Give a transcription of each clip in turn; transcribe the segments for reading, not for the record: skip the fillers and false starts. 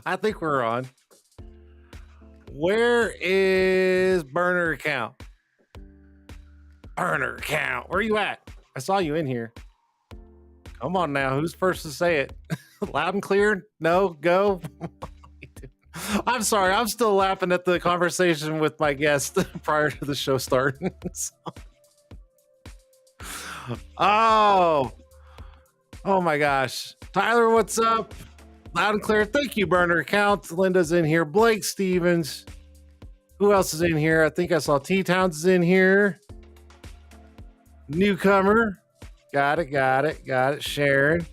I think we're on. Where is burner account? Burner account. Where are you at? I saw you in here. Come on now. Who's first to say it? Loud and clear? No? Go? I'm sorry. I'm still laughing at the conversation with my guest prior to the show starting. Oh my gosh. Tyler, what's up? Loud and clear. Thank you, burner account. Linda's in here. Blake Stevens. Who else is in here? I think I saw T-Towns is in here. Newcomer. Got it. Sharon.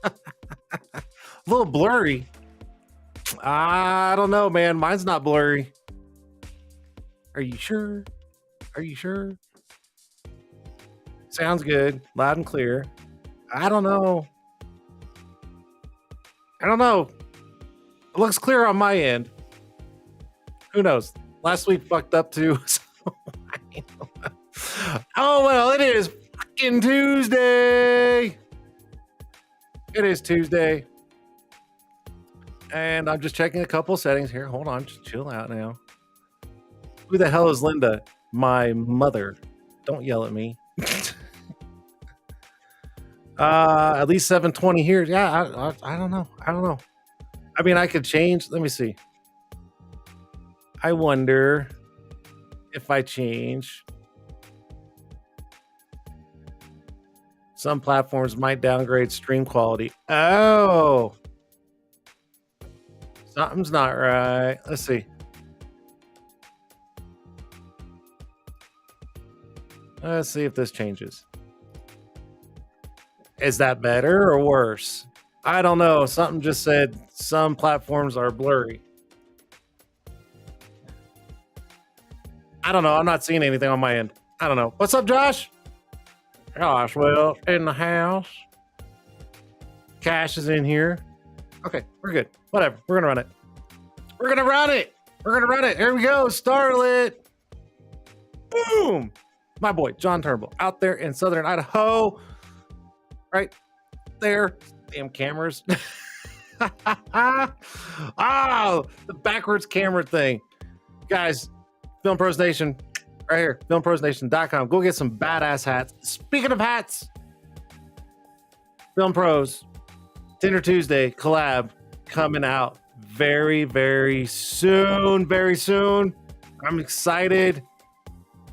A little blurry. I don't know, man. Mine's not blurry. Are you sure? Sounds good. Loud and clear. I don't know. It looks clear on my end. Who knows? Last week fucked up too. So oh, well, it is fucking Tuesday. It is Tuesday. And I'm just checking a couple settings here. Hold on. Just chill out now. Who the hell is Linda? My mother. Don't yell at me. At least 720 here. Yeah, I don't know. I don't know. I mean, I could change. Let me see. I wonder if I change. Some platforms might downgrade stream quality. Oh, something's not right. Let's see. Let's see if this changes. Is that better or worse? I don't know. Something just said some platforms are blurry. I don't know. I'm not seeing anything on my end. I don't know. What's up, Josh? Josh, well, in the house. Cash is in here. Okay, we're good. Whatever. We're gonna run it. We're gonna run it. We're gonna run it. Here we go. Starlit. Boom. My boy, John Turnbull, out there in southern Idaho. Right there. Damn cameras. Oh, the backwards camera thing. Guys, Film Pros Nation, right here, filmprosnation.com. Go get some badass hats. Speaking of hats, Film Pros, Tint'er Tuesday collab coming out very, very soon. Very soon. I'm excited.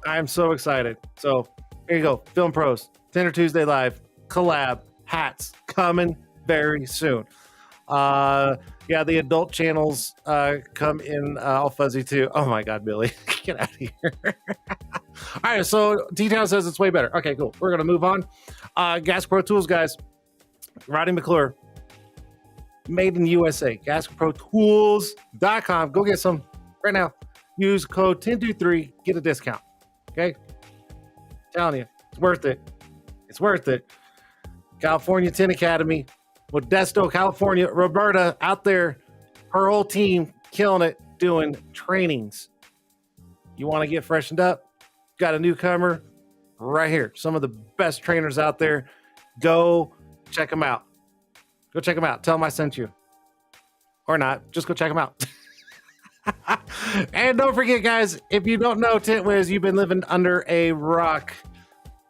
I'm so excited. So here you go. Film Pros, Tint'er Tuesday Live, collab, hats coming very soon. Yeah, the adult channels come in all fuzzy too. Oh my God, Billy, get out of here. All right, so T-Town says it's way better. Okay, cool. We're gonna move on. Gas Pro Tools, guys. Roddy McClure, made in USA. GasProTools.com. Go get some right now. Use code 1023, get a discount. Okay, telling you, it's worth it. It's worth it. California Tin Academy, Modesto, California. Roberta out there, her whole team killing it, doing trainings. You want to get freshened up? Got a newcomer right here. Some of the best trainers out there. Go check them out. Go check them out. Tell them I sent you. Or not. Just go check them out. And don't forget, guys, if you don't know Tint Wiz, you've been living under a rock.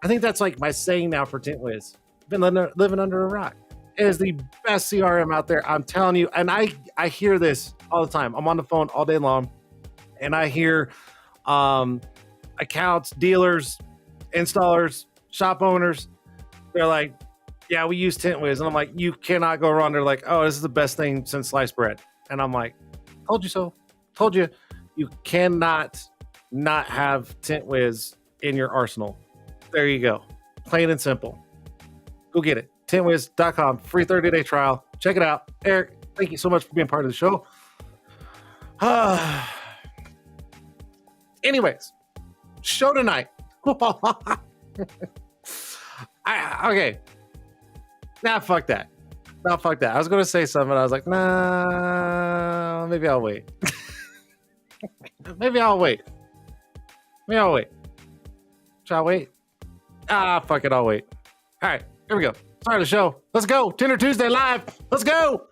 I think that's like my saying now for Tint Wiz. Been living under a rock. It is the best CRM out there. I'm telling you. And I hear this all the time. I'm on the phone all day long, and I hear accounts, dealers, installers, shop owners. They're like, yeah, we use Tint Wiz. And I'm like, you cannot go wrong. They're like, oh, this is the best thing since sliced bread. And I'm like, told you so. Told you. You cannot not have Tint Wiz in your arsenal. There you go. Plain and simple. Go get it. Tintwiz.com. Free 30-day trial. Check it out. Eric, thank you so much for being part of the show. Anyways, show tonight. Okay. Nah, fuck that. Nah, fuck that. I was going to say something. I was like, nah, maybe I'll wait. Maybe I'll wait. Shall I wait? Fuck it. I'll wait. All right. Here we go. Start the show. Let's go. Tint'er Tuesday live. Let's go.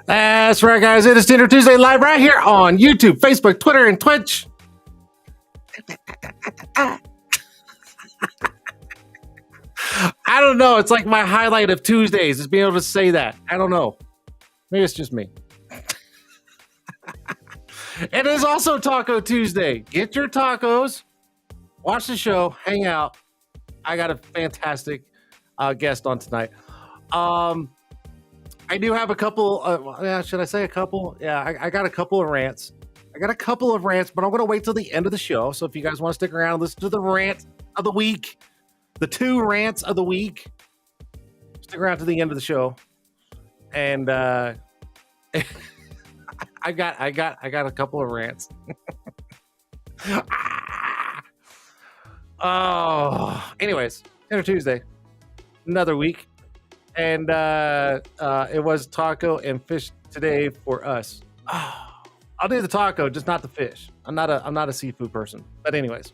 That's right, guys. It is Tint'er Tuesday live right here on YouTube, Facebook, Twitter, and Twitch. I don't know. It's like my highlight of Tuesdays is being able to say that. I don't know. Maybe it's just me. It is also Taco Tuesday. Get your tacos, watch the show, hang out. I got a fantastic guest on tonight. I do have a couple. Should I say a couple? Yeah, I got a couple of rants. But I'm going to wait till the end of the show. So if you guys want to stick around and listen to the rant of the week, the 2 rants of the week, stick around to the end of the show. And I got a couple of rants. Oh, anyways, Tint'er Tuesday, another week. And it was taco and fish today for us. I'll do the taco, just not the fish. I'm not a seafood person. But anyways,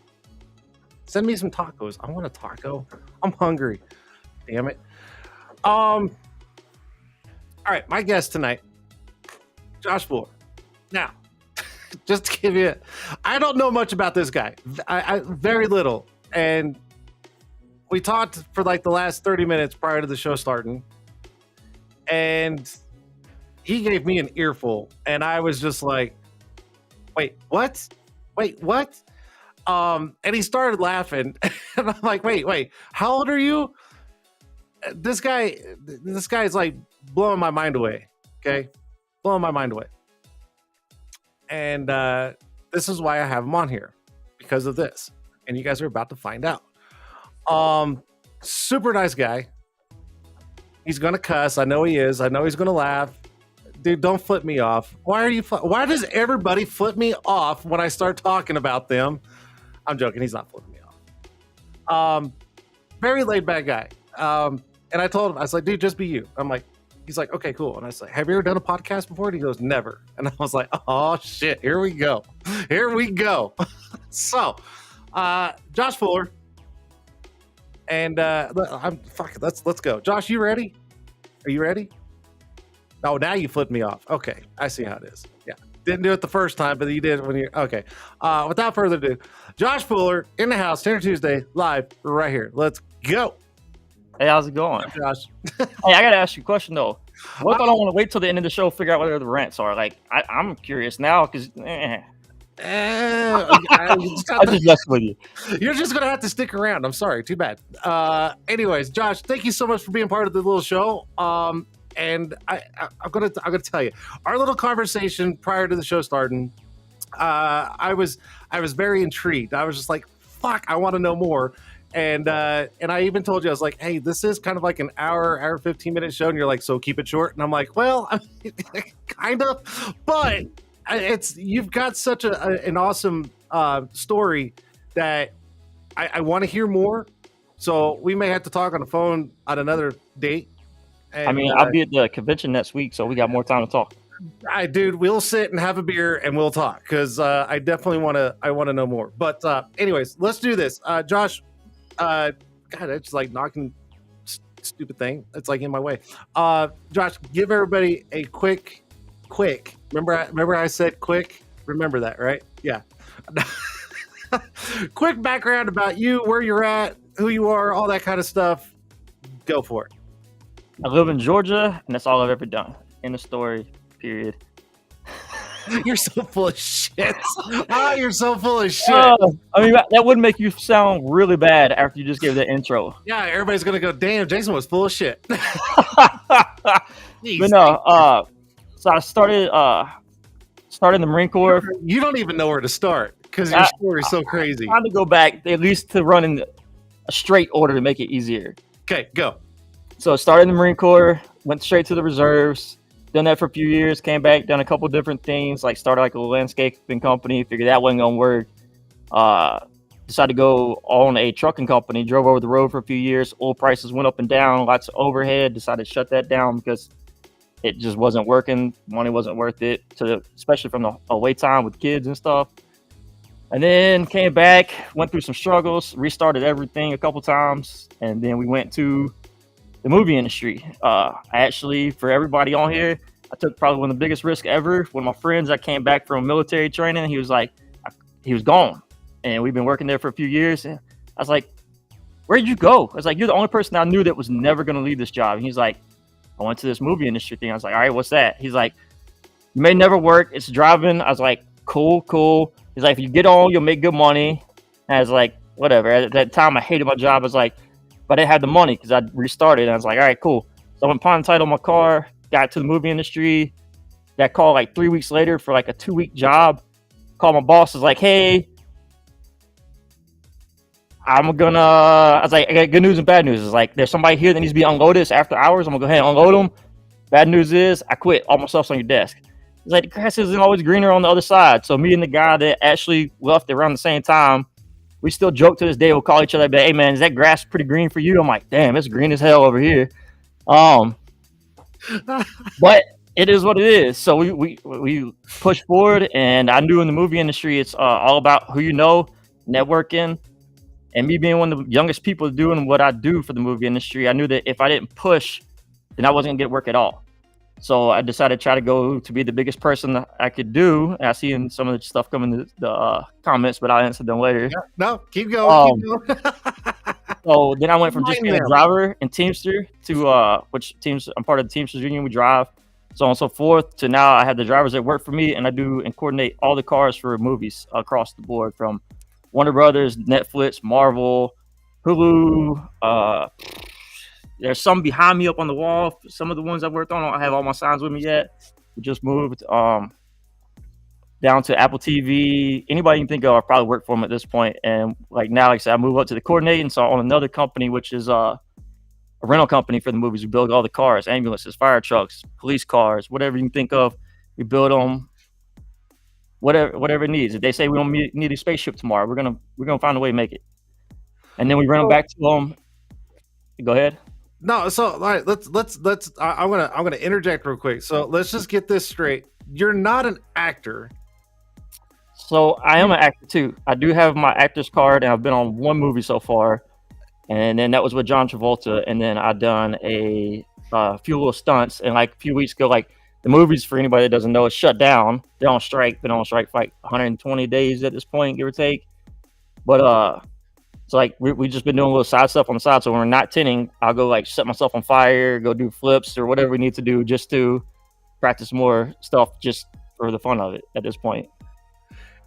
send me some tacos. I want a taco. I'm hungry. Damn it. All right, my guest tonight, Josh Fuller. Now, just to give you, I don't know much about this guy. I very little, and we talked for like the last 30 minutes prior to the show starting, and he gave me an earful, and I was just like, wait, what? And he started laughing, and I'm like, wait, how old are you? This guy's like blowing my mind away. Okay, blowing my mind away. And this is why I have him on here, because of this, and you guys are about to find out. Super nice guy. He's gonna cuss. I know he is. I know he's gonna laugh. Dude, don't flip me off. Why does everybody flip me off when I start talking about them? I'm joking. He's not flipping me off. Very laid back guy. And I told him, I was like, dude, just be you. He's like, okay, cool. And I was like, have you ever done a podcast before? And he goes, never. And I was like, oh shit, here we go. So, Josh Fuller. And let's go. Josh, you ready? Are you ready? Oh, now you flipped me off. Okay, I see how it is. Yeah, didn't do it the first time, but you did when you. Okay. Without further ado, Josh Fuller in the house, Tint'er Tuesday, live right here. Let's go. Hey, how's it going? Hi, Josh. Hey, I gotta ask you a question though. What if I don't want to wait till the end of the show to figure out what the rants are? Like, I'm curious now because. I just messed with you. You're just gonna have to stick around. I'm sorry, too bad. Anyways, Josh, thank you so much for being part of the little show. And I'm gonna tell you, our little conversation prior to the show starting, I was very intrigued. I was just like, fuck, I want to know more. And I even told you, I was like, hey, this is kind of like an hour 15-minute show, and you're like, so keep it short. And I'm like, well, kind of, but you've got such an awesome story that I want to hear more. So we may have to talk on the phone on another date. And, I mean, I'll be at the convention next week, so we got more time to talk. Dude, we'll sit and have a beer and we'll talk, because I definitely want to know more. But anyways, let's do this. Josh, God, it's like knocking stupid thing. It's like in my way. Josh, give everybody a quick. Remember I said quick? Remember that, right? Yeah. Quick background about you, where you're at, who you are, all that kind of stuff. Go for it. I live in Georgia, and that's all I've ever done. End of story, period. You're so full of shit. You're so full of shit. I mean, that would make you sound really bad after you just gave that intro. Yeah, everybody's going to go, damn, Jason was full of shit. But no, so I started in the Marine Corps. You don't even know where to start, because your story is so crazy. I'm trying to go back, at least to run in a straight order to make it easier. Okay, go. So I started in the Marine Corps, went straight to the reserves, done that for a few years, came back, done a couple different things, like started like a landscaping company, figured that wasn't going to work. Decided to go on a trucking company, drove over the road for a few years. Oil prices went up and down, lots of overhead, decided to shut that down because it just wasn't working. Money wasn't worth it, especially from the away time with kids and stuff. And then came back, went through some struggles, restarted everything a couple times, and then we went to the movie industry. I actually, for everybody on here, I took probably one of the biggest risks ever. One of my friends that came back from military training, he was gone. And we've been working there for a few years. And I was like, where'd you go? I was like, you're the only person I knew that was never going to leave this job. And he's like, I went to this movie industry thing. I was like, all right, what's that? He's like, you may never work. It's driving. I was like, cool. He's like, if you get on, you'll make good money. And I was like, whatever. At that time, I hated my job. I was like, but I had the money because I restarted. And I was like, all right, cool. So I went pawn title my car, got to the movie industry. Got called like 3 weeks later for like a 2-week job. Called my boss. Was like, hey, I was like, I got good news and bad news. It's like, there's somebody here that needs to be unloaded. It's after hours. I'm gonna go ahead and unload them. Bad news is I quit. All my stuff's on your desk. It's like, the grass isn't always greener on the other side. So me and the guy that actually left around the same time, we still joke to this day. We'll call each other, hey man, is that grass pretty green for you? I'm like, damn, it's green as hell over here. But it is what it is. So we push forward, and I knew in the movie industry, it's all about who you know, networking, and me being one of the youngest people doing what I do for the movie industry. I knew that if I didn't push, then I wasn't gonna get work at all. So I decided to try to go to be the biggest person that I could do. I see in some of the stuff coming in the comments, but I'll answer them later. Yeah, no, keep going. Keep going. So then I went from just Remind being a them. driver and Teamster to which teams I'm part of the Teamsters Union. We drive, so on and so forth. To now I have the drivers that work for me, and I do and coordinate all the cars for movies across the board, from Warner Brothers, Netflix, Marvel, Hulu. There's some behind me up on the wall. Some of the ones I worked on, I don't have all my signs with me yet. We just moved down to Apple TV. Anybody you can think of, I probably worked for them at this point. And like now, like I said, I moved up to the coordinating. So on another company, which is a rental company for the movies. We build all the cars, ambulances, fire trucks, police cars, whatever you can think of. We build them, whatever it needs. If they say we don't need a spaceship tomorrow, we're gonna find a way to make it. And then we run them back to them. Go ahead. No, so all right, let's. I'm gonna interject real quick. So let's just get this straight. You're not an actor. So I am an actor too. I do have my actor's card, and I've been on one movie so far, and then that was with John Travolta. And then I done a few little stunts. And like a few weeks ago, like the movies, for anybody that doesn't know, is shut down. They're on strike. Been on strike for like 120 days at this point, give or take. But so like we just been doing a little side stuff on the side. So when we're not tinting, I'll go like set myself on fire, go do flips or whatever we need to do just to practice more stuff, just for the fun of it at this point.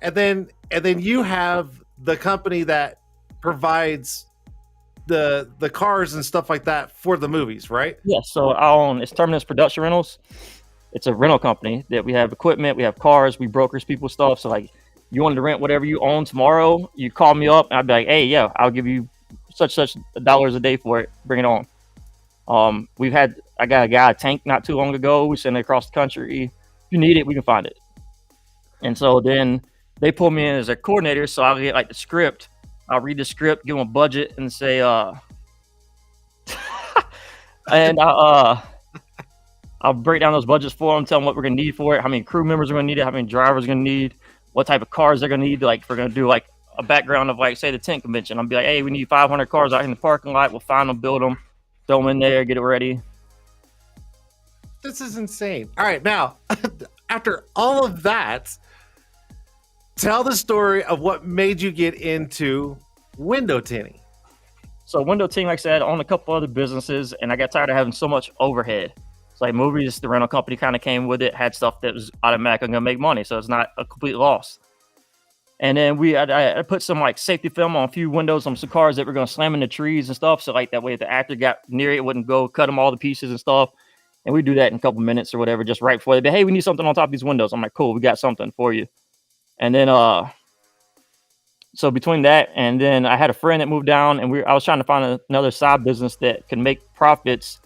And then you have the company that provides the cars and stuff like that for the movies, right? Yeah. So it's Terminus Production Rentals. It's a rental company that we have equipment, we have cars, we brokers people stuff. So like you wanted to rent whatever you own tomorrow, you call me up and I'd be like, hey, yeah, I'll give you such dollars a day for it. Bring it on. I got a guy a tank not too long ago. We sent it across the country. If you need it, we can find it. And so then they pull me in as a coordinator. So I'll get like the script. I'll read the script, give them a budget, and say, and I'll break down those budgets for them, tell them what we're gonna need for it, how many crew members are gonna need it, how many drivers are gonna need, what type of cars they're gonna need. Like if we're gonna do like a background of like say the tent convention, I'll be like, hey, we need 500 cars out in the parking lot. We'll find them, build them, throw them in there, get it ready. This is insane. All right, now after all of that, tell the story of what made you get into window tinting. So window tinting, like I said, I own a couple other businesses, and I got tired of having so much overhead. It's like movies, the rental company kind of came with it, had stuff that was automatically going to make money, so it's not a complete loss. And then I put some like safety film on a few windows on some cars that were going to slam into trees and stuff, so like that way if the actor got near it wouldn't go cut them all to pieces and stuff. And we do that in a couple minutes or whatever, just right before they be, hey, we need something on top of these windows. I'm like, cool, we got something for you. And then so between that and then I had a friend that moved down, and I was trying to find another side business that could make profits.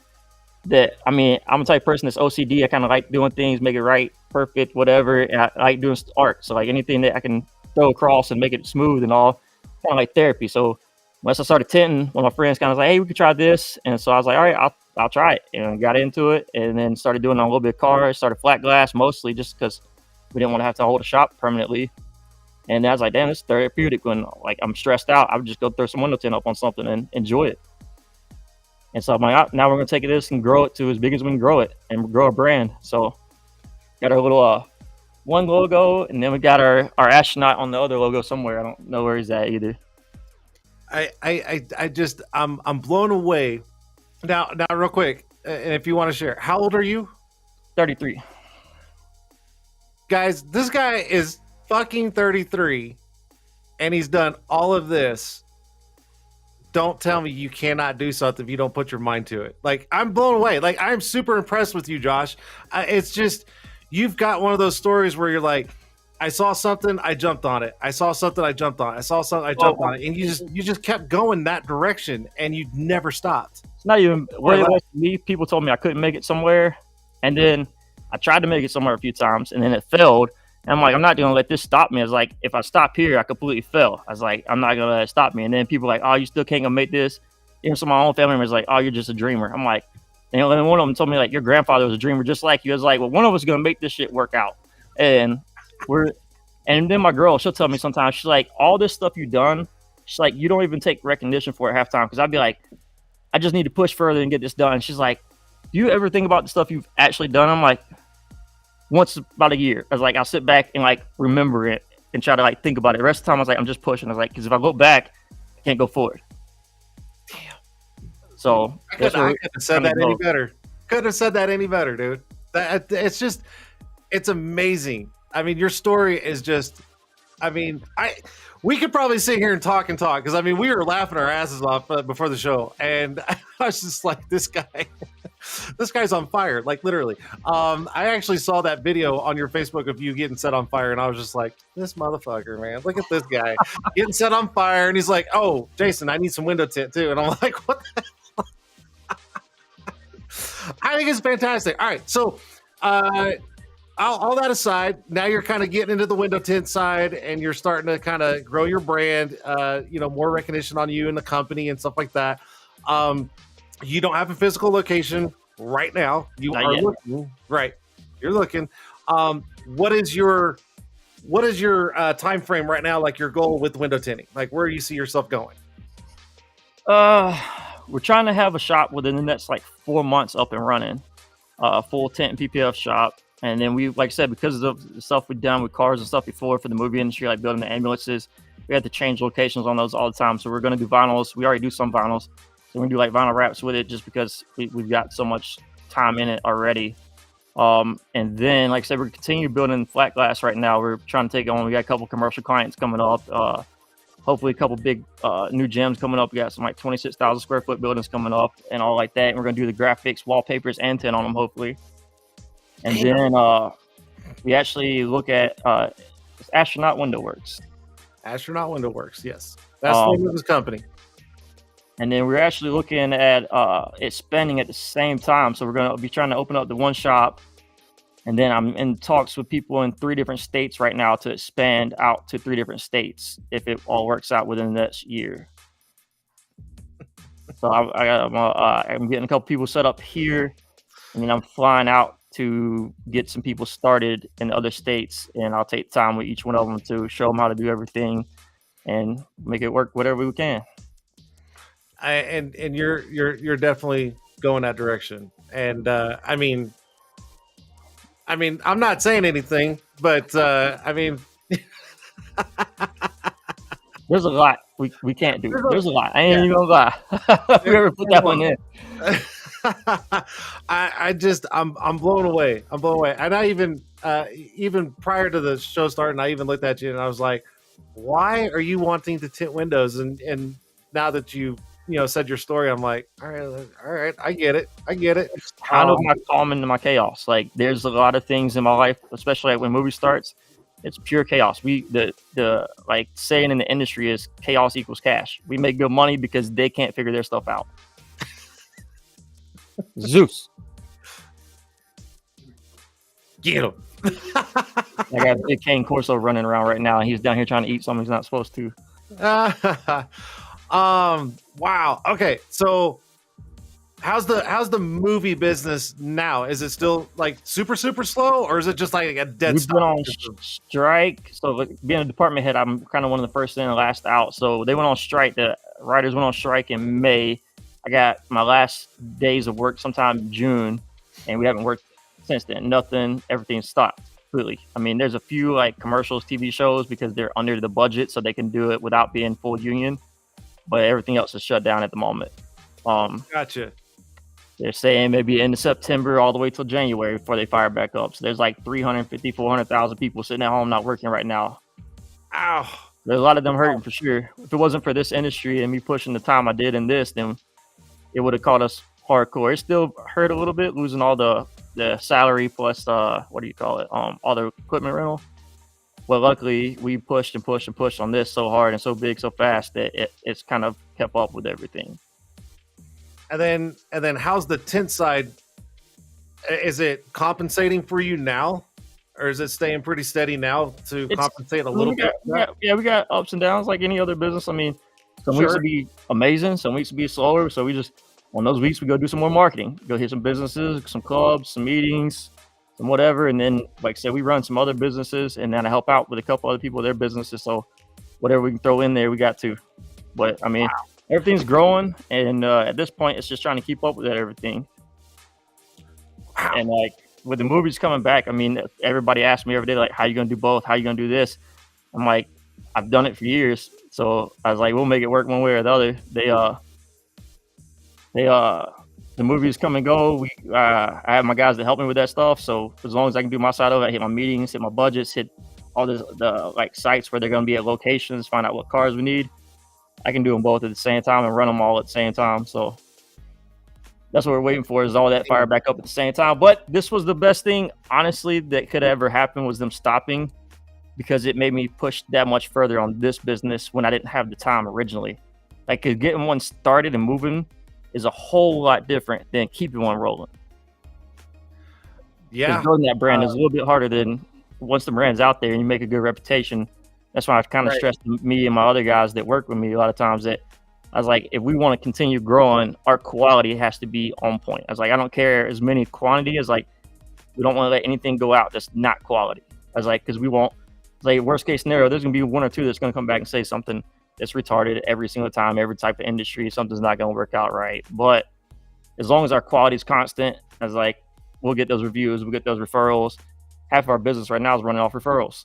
That, I mean, I'm the type of person that's OCD. I kind of like doing things, make it right, perfect, whatever. And I like doing art. So like anything that I can throw across and make it smooth and all, kind of like therapy. So once I started tinting, one of my friends kind of was like, hey, we could try this. And so I was like, all right, I'll try it. And got into it, and then started doing a little bit of cars, started flat glass mostly just because we didn't want to have to hold a shop permanently. And I was like, damn, it's therapeutic. When like I'm stressed out, I would just go throw some window tint up on something and enjoy it. And so I'm like, now we're going to take this and grow it to as big as we can grow it and grow a brand. So got our little one logo, and then we got our astronaut on the other logo somewhere. I don't know where he's at either. I'm blown away. Now real quick, and if you want to share, how old are you? 33. Guys, this guy is fucking 33, and he's done all of this. Don't tell me you cannot do something if you don't put your mind to it. Like, I'm blown away. Like, I'm super impressed with you, Josh. It's just, you've got one of those stories where you're like, I saw something, I jumped on it. I saw something, I jumped on it. I saw something, I jumped on it. And you just kept going that direction, and you never stopped. It's not even what it was for me. People told me I couldn't make it somewhere, and then I tried to make it somewhere a few times, and then it failed. And I'm like, I'm not going to let this stop me. I was like, if I stop here, I completely fail. I was like, I'm not going to let it stop me. And then people were like, oh, you still can't go make this. Even some of my own family members like, oh, you're just a dreamer. I'm like, And then one of them told me, like, your grandfather was a dreamer just like you. I was like, well, one of us is gonna make this shit work out. And then my girl, she'll tell me sometimes, she's like, all this stuff you've done, she's like, you don't even take recognition for it half time. Because I'd be like, I just need to push further and get this done. And she's like, do you ever think about the stuff you've actually done? I'm like, once about a year. I was like, I'll sit back and like remember it and try to like think about it. The rest of the time I was like, I'm just pushing. I was like, because if I go back, I can't go forward. Damn. So I couldn't have said that any better. Couldn't have said that any better, dude. It's amazing. I mean, your story is just, I mean, we could probably sit here and talk because I mean, we were laughing our asses off before the show, and I was just like, this guy's on fire, like literally. I actually saw that video on your Facebook of you getting set on fire, and I was just like, this motherfucker, man, look at this guy getting set on fire, and he's like, oh, Jason, I need some window tint too, and I'm like, what the hell? I think it's fantastic. All right, so all that aside, now you're kind of getting into the window tint side, and you're starting to kind of grow your brand. More recognition on you and the company and stuff like that. You don't have a physical location right now. You Not are yet. looking, right? You're looking. What is your time frame right now? Like your goal with window tinting? Like where do you see yourself going? We're trying to have a shop within the next like 4 months up and running, full tint and PPF shop. And then we, like I said, because of the stuff we've done with cars and stuff before for the movie industry, like building the ambulances, we had to change locations on those all the time. So we're going to do vinyls. We already do some vinyls. So we're going to do like vinyl wraps with it just because we've got so much time in it already. And then, like I said, we're continuing building flat glass right now. We're trying to take on, we got a couple commercial clients coming up. Hopefully a couple big new gyms coming up. We got some like 26,000 square foot buildings coming up and all like that. And we're going to do the graphics, wallpapers, and tint on them, hopefully. And then we actually look at Astronaut Window Workz. Astronaut Window Workz, yes. That's the name of his company. And then we're actually looking at expanding at the same time. So we're going to be trying to open up the one shop. And then I'm in talks with people in 3 different states right now to expand out to 3 different states if it all works out within the next year. So I'm getting a couple people set up here. And then I'm flying out to get some people started in other states, and I'll take time with each one of them to show them how to do everything and make it work whatever we can. And you're definitely going that direction. And I mean, I'm not saying anything, but I mean, there's a lot we can't do. There's a lot. I ain't even gonna lie. Whoever put that one in. I'm blown away. I'm blown away. And I even prior to the show starting, I even looked at you and I was like, why are you wanting to tint windows? And now that you said your story, I'm like, all right, I get it. It's kind of my calm into my chaos. Like there's a lot of things in my life, especially like when movie starts, it's pure chaos. The like saying in the industry is chaos equals cash. We make good money because they can't figure their stuff out. Zeus. Get him. I got a big cane Corso running around right now, and he's down here trying to eat something he's not supposed to. Wow. Okay. So how's the movie business now? Is it still like super slow, or is it just like a dead We've stop? been on strike. So like, being a department head, I'm kind of one of the first in and last out. So they went on strike. The writers went on strike in May. I got my last days of work sometime in June, and we haven't worked since then. Nothing. Everything stopped completely. I mean, there's a few like commercials, TV shows because they're under the budget, so they can do it without being full union. But everything else is shut down at the moment. Gotcha. They're saying maybe into September all the way till January before they fire back up. So there's like 350, 400,000 people sitting at home not working right now. Ow. There's a lot of them hurting for sure. If it wasn't for this industry and me pushing the time I did in this, then it would have caught us hardcore. It still hurt a little bit losing all the salary plus what do you call it? All the equipment rental. Well, luckily we pushed and pushed and pushed on this so hard and so big so fast that it's kind of kept up with everything. And then how's the tint side? Is it compensating for you now, or is it staying pretty steady now to compensate a little bit? We got ups and downs like any other business. I mean, some weeks will be amazing, some weeks will be slower. So we just On those weeks, we go do some more marketing, go hit some businesses, some clubs, some meetings, some whatever. And then, like I said, we run some other businesses, and then I help out with a couple other people, their businesses. So whatever we can throw in there, we got to. But I mean, everything's growing, and at this point, it's just trying to keep up with everything. Wow. And like with the movies coming back, I mean, everybody asks me every day, like, how you gonna do both? How you gonna do this? I'm like, I've done it for years, so I was like, we'll make it work one way or the other. The movies come and go. I have my guys that help me with that stuff. So as long as I can do my side of it, I hit my meetings, hit my budgets, hit all the like sites where they're gonna be at locations, find out what cars we need. I can do them both at the same time and run them all at the same time. So that's what we're waiting for, is all that fire back up at the same time. But this was the best thing, honestly, that could ever happen, was them stopping, because it made me push that much further on this business when I didn't have the time originally. Like, 'cause getting one started and moving is a whole lot different than keeping one rolling. Yeah. Building that brand is a little bit harder than once the brand's out there and you make a good reputation. That's why I kind of stressed me and my other guys that work with me a lot of times that I was like, if we want to continue growing, our quality has to be on point. I was like, I don't care as many quantity as, like, we don't want to let anything go out that's not quality. I was like, because we won't, like, worst case scenario, there's going to be one or two that's going to come back and say something that's retarded every single time, every type of industry, something's not going to work out right. But as long as our quality is constant, I was like, we'll get those reviews, we'll get those referrals. Half of our business right now is running off referrals.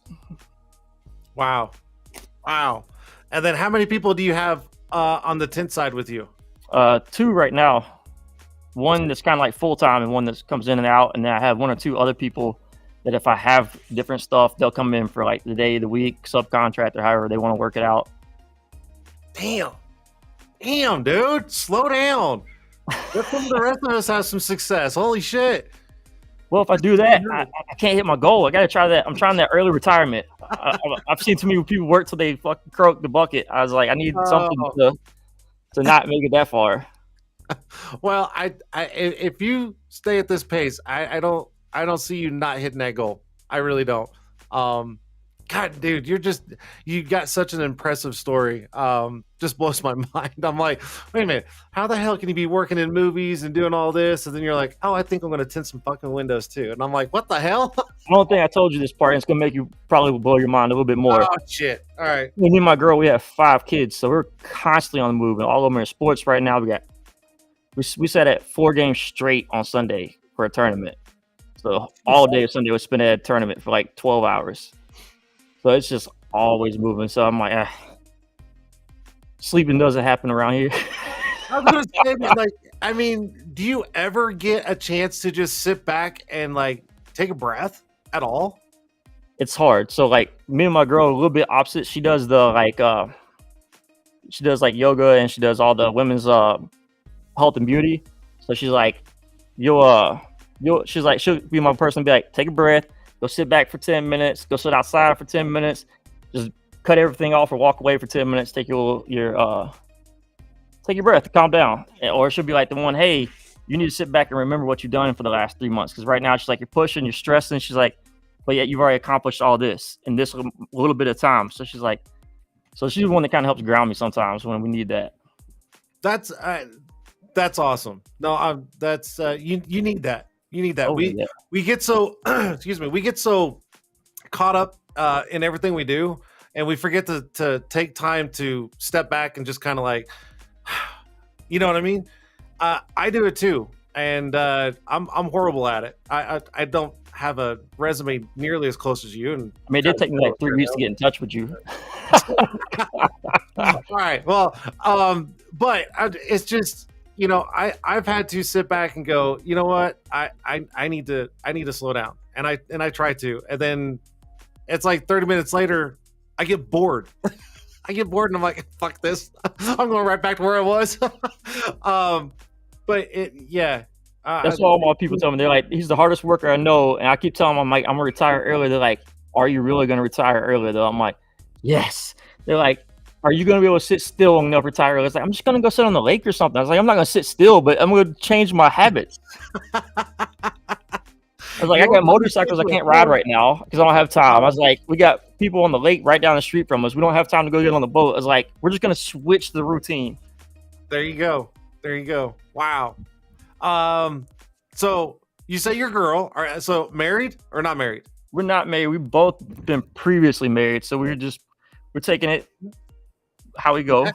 Wow. And then how many people do you have on the tint side with you? 2 right now. One that's kind of like full-time and one that comes in and out. And then I have 1 or 2 other people that if I have different stuff, they'll come in for like the day of the week, subcontract, or however they want to work it out. Damn, dude, slow down. Let the rest of us have some success. Holy shit. Well, if I do that, I can't hit my goal. I got to try that. I'm trying that early retirement. I've seen too many people work till they fucking croak the bucket. I was like, I need something to not make it that far. Well, if you stay at this pace, I don't see you not hitting that goal. I really don't. God, dude, you got such an impressive story. Just blows my mind. I'm like, wait a minute, how the hell can you be working in movies and doing all this? And then you're like, oh, I think I'm going to tint some fucking windows too. And I'm like, what the hell? I don't think I told you this part. And it's going to make you probably blow your mind a little bit more. Oh, shit. All right. Me and my girl, we have 5 kids. So we're constantly on the move. And all of them are in sports right now. We sat at 4 games straight on Sunday for a tournament. So all day Sunday was spent at a tournament for like 12 hours. So it's just always moving. So I'm like, sleeping doesn't happen around here. I was gonna say, like, I mean, do you ever get a chance to just sit back and like take a breath at all? It's hard. So like me and my girl are a little bit opposite. She does yoga, and she does all the women's health and beauty. So she's like, she'll be my person to be like, take a breath. Go sit back for 10 minutes. Go sit outside for 10 minutes. Just cut everything off or walk away for 10 minutes. Take your breath to calm down. Or she'll be like the one, hey, you need to sit back and remember what you've done for the last 3 months. Because right now she's like, you're pushing, you're stressing. She's like, but yet you've already accomplished all this in this little bit of time. So she's like, so she's the one that kind of helps ground me sometimes when we need that. That's awesome. No, that's you need that. You need that. We get so excuse me. We get so caught up in everything we do, and we forget to take time to step back and just kind of like, you know what I mean? I do it too, and I'm horrible at it. I don't have a resume nearly as close as you. And I mean, it did take me like 3 weeks to get in touch with you. All right. Well, but it's just, you know, I've had to sit back and go, you know what, I need to slow down, and I try to, and then it's like 30 minutes later, I get bored. I get bored, and I'm like, fuck this, I'm going right back to where I was. But that's what all my people tell me. They're like, he's the hardest worker I know, and I keep telling them, I'm like, I'm gonna retire early. They're like, are you really gonna retire early though? I'm like, yes. They're like, are you going to be able to sit still long enough to retire? I was like, I'm just going to go sit on the lake or something. I was like, I'm not going to sit still, but I'm going to change my habits. I was like, I got motorcycles I can't ride right now because I don't have time. I was like, we got people on the lake right down the street from us. We don't have time to go get on the boat. I was like, we're just going to switch the routine. There you go. There you go. Wow. So you say your girl. All right. So married or not married? We're not married. We've both been previously married, so we're taking it how we go.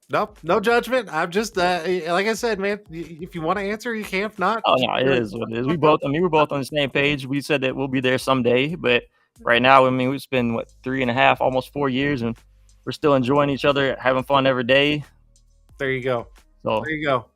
Nope, no judgment. I'm just like I said, man. If you want to answer, you can. If not, Oh no, it is what it is. We're both on the same page. We said that we'll be there someday, but right now, I mean, we've been 3.5, almost 4 years, and we're still enjoying each other, having fun every day. There you go. So there you go.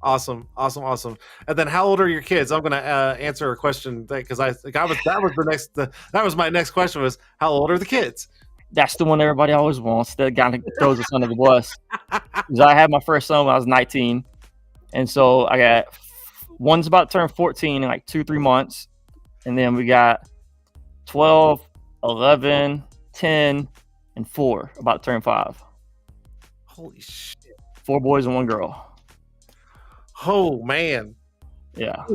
Awesome. And then, how old are your kids? I'm gonna answer a question because that was my next question was how old are the kids? that's the one everybody always wants. That guy throws us under the bus. Because I had my first son when I was 19, and so I got one's about to turn 14 in like 2-3 months, and then we got 12, 11, 10, and 4 about to turn 5. Holy shit! 4 boys and 1 girl. Oh man. Yeah.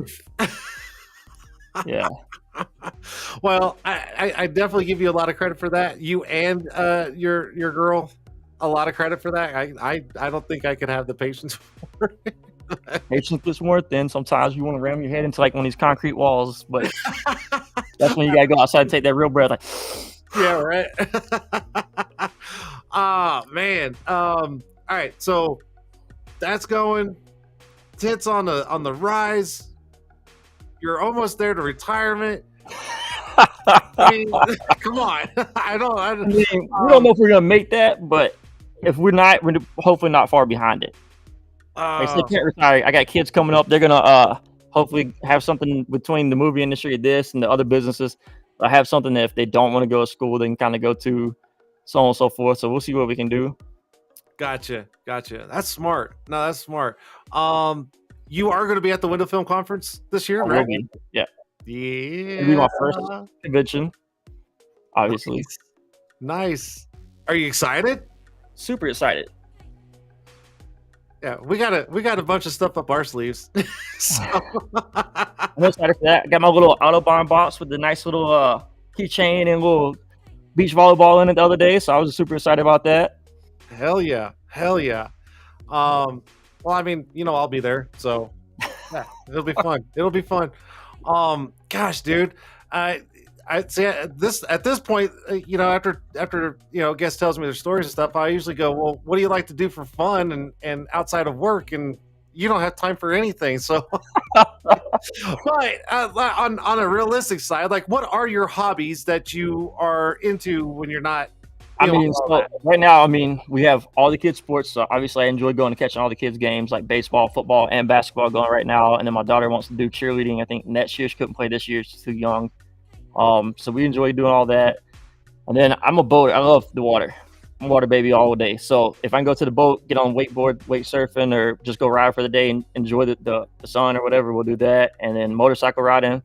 Yeah. Well, I definitely give you a lot of credit for that. You and your girl, a lot of credit for that. I don't think I could have the patience for it. Patience is worth it. Sometimes you want to ram your head into like one of these concrete walls, but that's when you gotta go outside and take that real breath. Like, yeah, right. Man. All right, so that's going. Tits on the rise. You're almost there to retirement. I mean, come on. I mean, we don't know if we're gonna make that, but if we're not, we're hopefully not far behind it. Like I can't retire. I got kids coming up. They're gonna hopefully have something between the movie industry, this, and the other businesses. I have something that if they don't want to go to school, they can kind of go to, so on and so forth. So we'll see what we can do. Gotcha. That's smart. No, that's smart. You are going to be at the Window Film Conference this year, right? Yeah. Yeah. It'll be my first convention, obviously. Nice. Are you excited? Super excited. Yeah, we got a bunch of stuff up our sleeves. I'm excited for that. I got my little Autobahn box with the nice little keychain and little beach volleyball in it the other day, so I was super excited about that. Hell yeah. Well, I mean, I'll be there, so yeah, it'll be fun. Gosh, dude, I say at this point, after a guest tells me their stories and stuff, I usually go, well, what do you like to do for fun and outside of work? And you don't have time for anything. So, but on a realistic side, like, what are your hobbies that you are into when you're not? I mean, so right now, I mean, we have all the kids' sports. So obviously, I enjoy going to catching all the kids' games like baseball, football, and basketball going right now. And then my daughter wants to do cheerleading. I think next year she couldn't play this year; she's too young. So we enjoy doing all that. And then I'm a boater. I love the water. I'm a water baby all day. So if I can go to the boat, get on wakeboard, wake surfing, or just go ride for the day and enjoy the sun or whatever, we'll do that. And then motorcycle riding.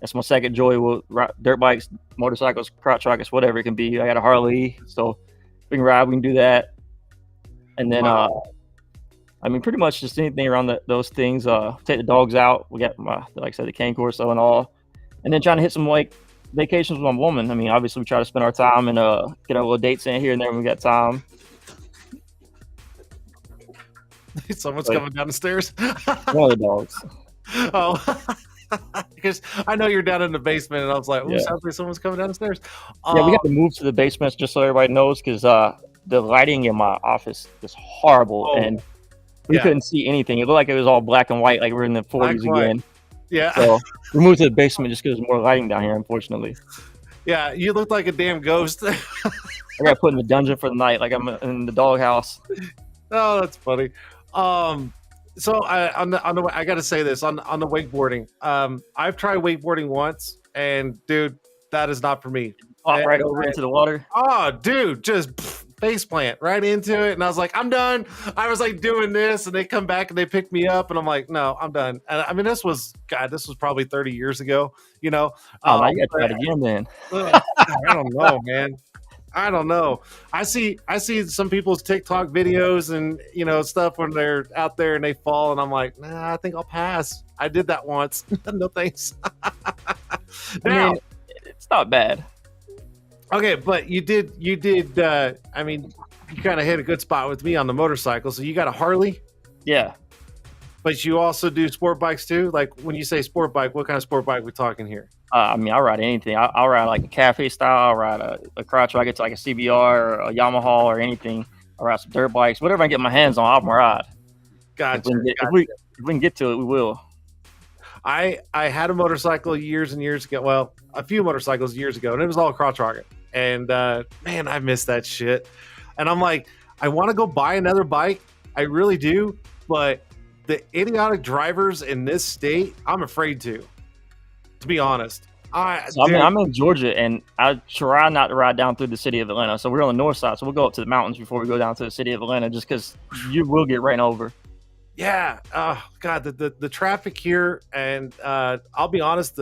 That's my second joy. We'll ride dirt bikes, motorcycles, crotch rockets, whatever it can be. I got a Harley, so we can ride. We can do that. And then, I mean, pretty much just anything around those things. Take the dogs out. We got like I said, the cane corso and all. And then trying to hit some like vacations with my woman. I mean, obviously we try to spend our time and get our little dates in here and there when we got time. Someone's coming down the stairs. One of the dogs. Oh. Because I know you're down in the basement, and I was like, "Oh, sounds like someone's coming down the stairs." Yeah, we got to move to the basement just so everybody knows, because the lighting in my office is horrible, and we couldn't see anything. It looked like it was all black and white, like we're in the 40s again. Yeah. So we moved to the basement just because there's more lighting down here, unfortunately. Yeah, you look like a damn ghost. I got put in the dungeon for the night, like I'm in the doghouse. Oh, that's funny. So I got to say this on the wakeboarding. I've tried wakeboarding once, and dude, that is not for me. Right over into the water. Oh, dude, just face plant right into it, and I was like, I'm done. I was like doing this, and they come back and they pick me up, and I'm like, no, I'm done. And I mean, this was probably 30 years ago. Oh, now you got to try it again, then. I don't know, man. I don't know. I see some people's TikTok videos and stuff when they're out there and they fall, and I'm like, nah, I think I'll pass. I did that once. No thanks. Now, I mean, it's not bad. Okay, but you did. I mean, you kind of hit a good spot with me on the motorcycle. So you got a Harley? Yeah. But you also do sport bikes too? Like when you say sport bike, what kind of sport bike we talking here? I mean, I'll ride anything. I'll ride like a cafe style. I'll ride a crotch rocket to like a CBR or a Yamaha or anything. I'll ride some dirt bikes. Whatever I get my hands on, I'll ride. Gotcha. If we can get to it, we will. I had a motorcycle years and years ago. Well, a few motorcycles years ago, and it was all crotch rocket. And man, I miss that shit. And I'm like, I want to go buy another bike. I really do. But the idiotic drivers in this state, I'm afraid to be honest. I'm in Georgia, and I try not to ride down through the city of Atlanta. So we're on the north side, so we'll go up to the mountains before we go down to the city of Atlanta, just because you will get ran over. Yeah. Oh God, the traffic here, and I'll be honest,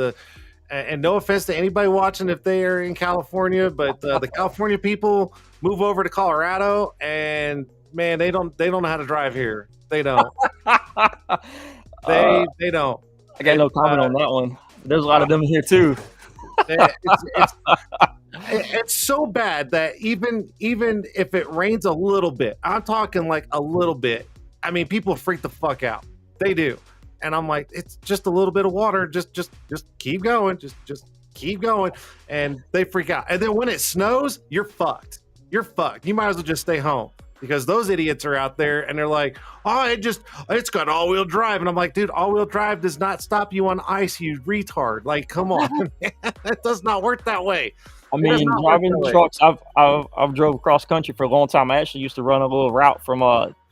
and no offense to anybody watching if they are in California, but the California people move over to Colorado, and man, they don't know how to drive here. They don't. They don't. I got no comment on that one. There's a lot of them here too. It's so bad that even if it rains a little bit, I'm talking like a little bit. I mean, people freak the fuck out. They do, and I'm like, it's just a little bit of water. Just keep going. Just keep going, and they freak out. And then when it snows, you're fucked. You're fucked. You might as well just stay home. Because those idiots are out there and they're like, oh, it's got all-wheel drive. And I'm like, dude, all-wheel drive does not stop you on ice, you retard. Like, come on. It does not work that way. I mean, driving trucks, I've drove cross country for a long time. I actually used to run a little route from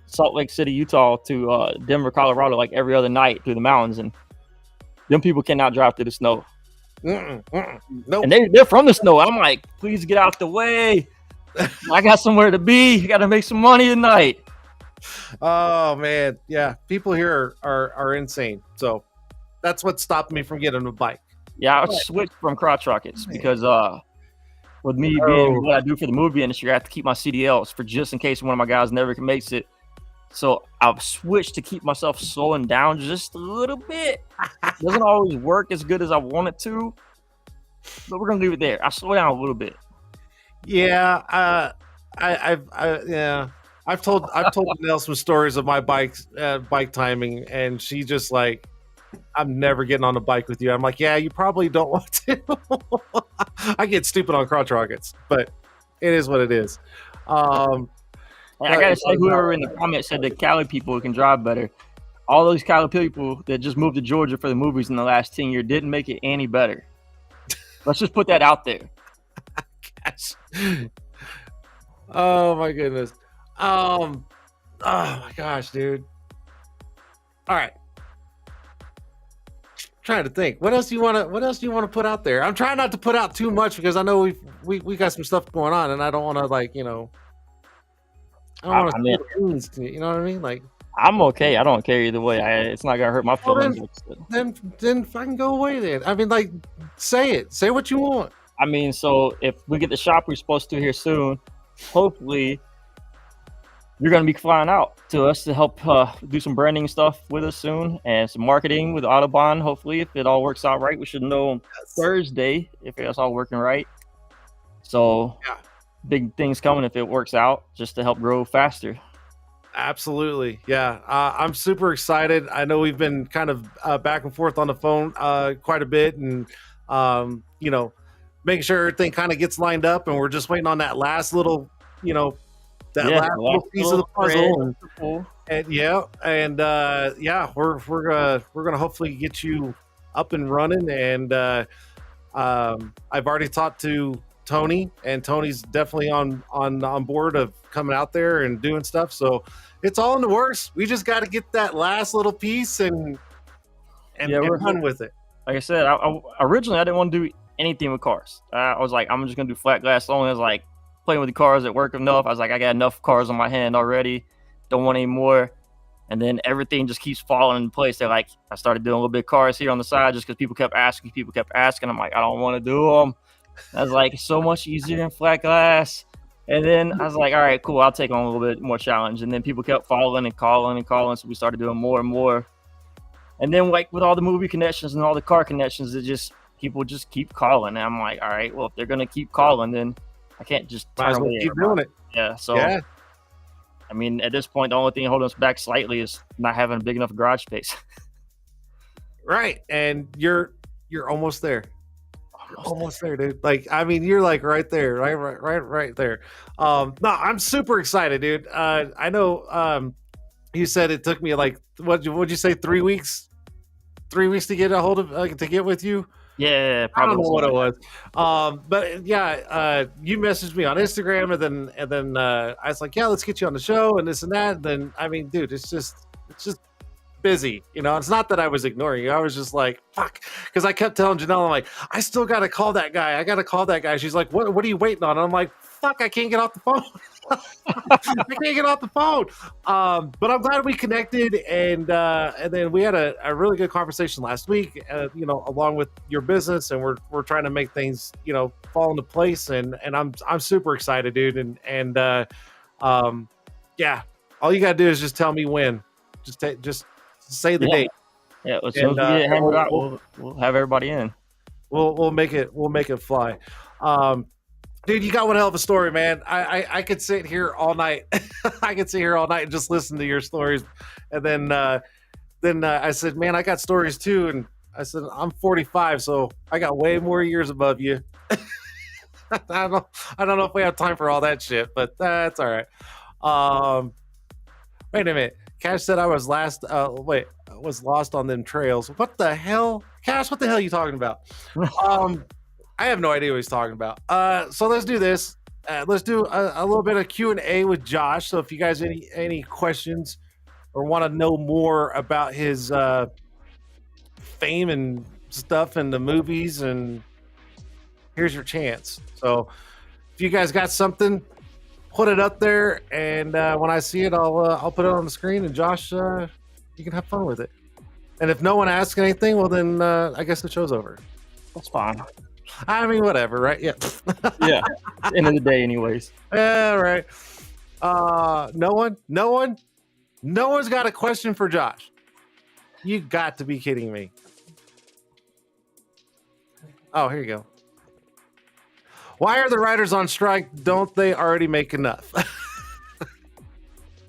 Salt Lake City, Utah to Denver, Colorado, like every other night through the mountains. And them people cannot drive through the snow. Nope. And they're from the snow. I'm like, please get out the way. I got somewhere to be. Got to make some money tonight. Oh man, yeah. People here are insane. So that's what stopped me from getting a bike. Yeah, I switched from crotch rockets because with me being what I do for the movie industry, I have to keep my CDLs for just in case one of my guys never makes it. So I've switched to keep myself slowing down just a little bit. Doesn't always work as good as I want it to, but we're gonna leave it there. I slow down a little bit. Yeah, I've told Janelle some stories of my bike timing, and she just like, I'm never getting on a bike with you. I'm like, yeah, you probably don't want to. I get stupid on crotch rockets, but it is what it is. I gotta say, whoever in the comments said that Cali people can drive better, all those Cali people that just moved to Georgia for the movies in the last 10 years didn't make it any better. Let's just put that out there. Oh my goodness. Oh my gosh, dude. All right. Trying to think. What else do you want to put out there? I'm trying not to put out too much because I know we got some stuff going on, and I don't want to I don't want to you know what I mean? Like, I'm okay. I don't care either way. It's not gonna hurt my feelings. Then fucking go away then. I mean, like, say it. Say what you want. I mean, so if we get the shop we're supposed to here soon, hopefully you're going to be flying out to us to help do some branding stuff with us soon and some marketing with Autobahn. Hopefully, if it all works out right, we should know Thursday if it's all working right. So big things coming if it works out, just to help grow faster. Absolutely. Yeah. I'm super excited. I know we've been kind of back and forth on the phone quite a bit, and making sure everything kind of gets lined up, and we're just waiting on that last little, last little piece of the puzzle. We're gonna hopefully get you up and running. And I've already talked to Tony, and Tony's definitely on board of coming out there and doing stuff. So it's all in the works. We just got to get that last little piece and run with it. Like I said, I originally I didn't want to do anything with cars. I was like, I'm just gonna do flat glass only. I was like playing with the cars at work enough. I was like, I got enough cars on my hand already. Don't want any more. And then everything just keeps falling in place. They're like, I started doing a little bit of cars here on the side just because people kept asking. I'm like, I don't want to do them. I was like, so much easier in flat glass. And then I was like, all right, cool. I'll take on a little bit more challenge. And then people kept following and calling. So we started doing more and more. And then like with all the movie connections and all the car connections, people just keep calling. And I'm like, all right, well, if they're going to keep calling, then I can't just turn away. Keep doing it. Yeah. So I mean, at this point, the only thing holding us back slightly is not having a big enough garage space. Right, and you're almost there. Almost there, dude. Like, I mean, you're like right there, right there. No, I'm super excited, dude. I know. You said it took me like what'd you say, 3 weeks? 3 weeks to get a hold of to get with you. Yeah, I don't probably. know what it was. But yeah, you messaged me on Instagram, and then I was like, yeah, let's get you on the show and this and that. And then I mean, dude, it's just busy. You know, it's not that I was ignoring you. I was just like, fuck, because I kept telling Janelle, I'm like, I still got to call that guy. I got to call that guy. She's like, what are you waiting on? And I'm like, fuck, I can't get off the phone. I can't get off the phone. But I'm glad we connected, and then we had a really good conversation last week. You know, along with your business, and we're trying to make things, you know, fall into place. And I'm super excited, dude. And yeah, all you gotta do is just tell me when. Just say the date. Yeah, as soon as we get it hammered out, we'll have everybody in. We'll make it fly. Dude, you got one hell of a story, man. I could sit here all night. I could sit here all night and just listen to your stories. And then I said, man, I got stories too. And I said, I'm 45, so I got way more years above you. I don't know if we have time for all that shit, but that's all right. Wait a minute. Cash said I was was lost on them trails. What the hell? Cash, what the hell are you talking about? I have no idea what he's talking about. So let's do this. Let's do a little bit of Q&A with Josh. So if you guys any questions or want to know more about his fame and stuff in the movies, and here's your chance. So if you guys got something, put it up there, and when I see it, I'll put it on the screen, and Josh, you can have fun with it. And if no one asks anything, well then I guess the show's over. That's fine. I mean, whatever, right? Yeah. Yeah. End of the day, anyways. Yeah, right. No one's got a question for Josh. You got to be kidding me. Oh, here you go. Why are the writers on strike? Don't they already make enough?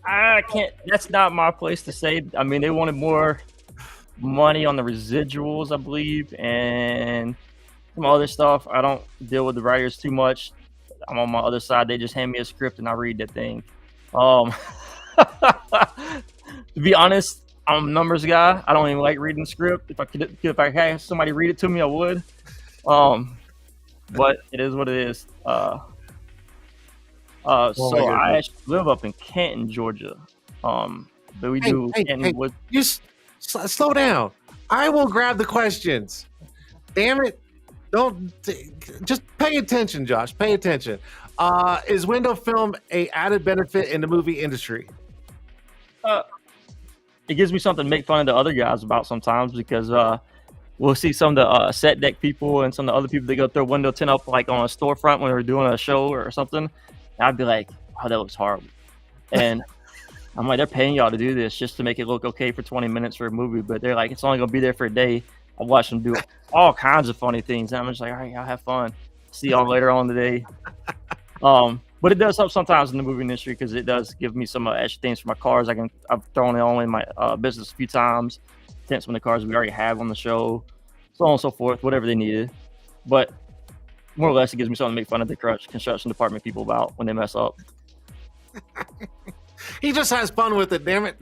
I can't. That's not my place to say. I mean, they wanted more money on the residuals, I believe, and some other stuff. I don't deal with the writers too much. I'm on my other side. They just hand me a script and I read that thing. To be honest, I'm a numbers guy. I don't even like reading the script. If I had somebody read it to me, I would. But it is what it is. So I actually live up in Canton, Georgia. But we do. You slow down. I will grab the questions. Damn it! Don't just pay attention, Josh. Pay attention. Is window film a added benefit in the movie industry? It gives me something to make fun of the other guys about sometimes, because we'll see some of the set deck people and some of the other people that go throw window tint up like on a storefront when they're doing a show or something. And I'd be like, oh, that looks horrible. And I'm like, they're paying y'all to do this just to make it look okay for 20 minutes for a movie. But they're like, it's only going to be there for a day. I watch them do all kinds of funny things. And I'm just like, all right, y'all have fun. See y'all later on today. But it does help sometimes in the movie industry, because it does give me some extra things for my cars. I've thrown it on in my business a few times. Tints on the cars we already have on the show, so on and so forth, whatever they needed. But more or less, it gives me something to make fun of the construction department people about when they mess up. He just has fun with it, damn it.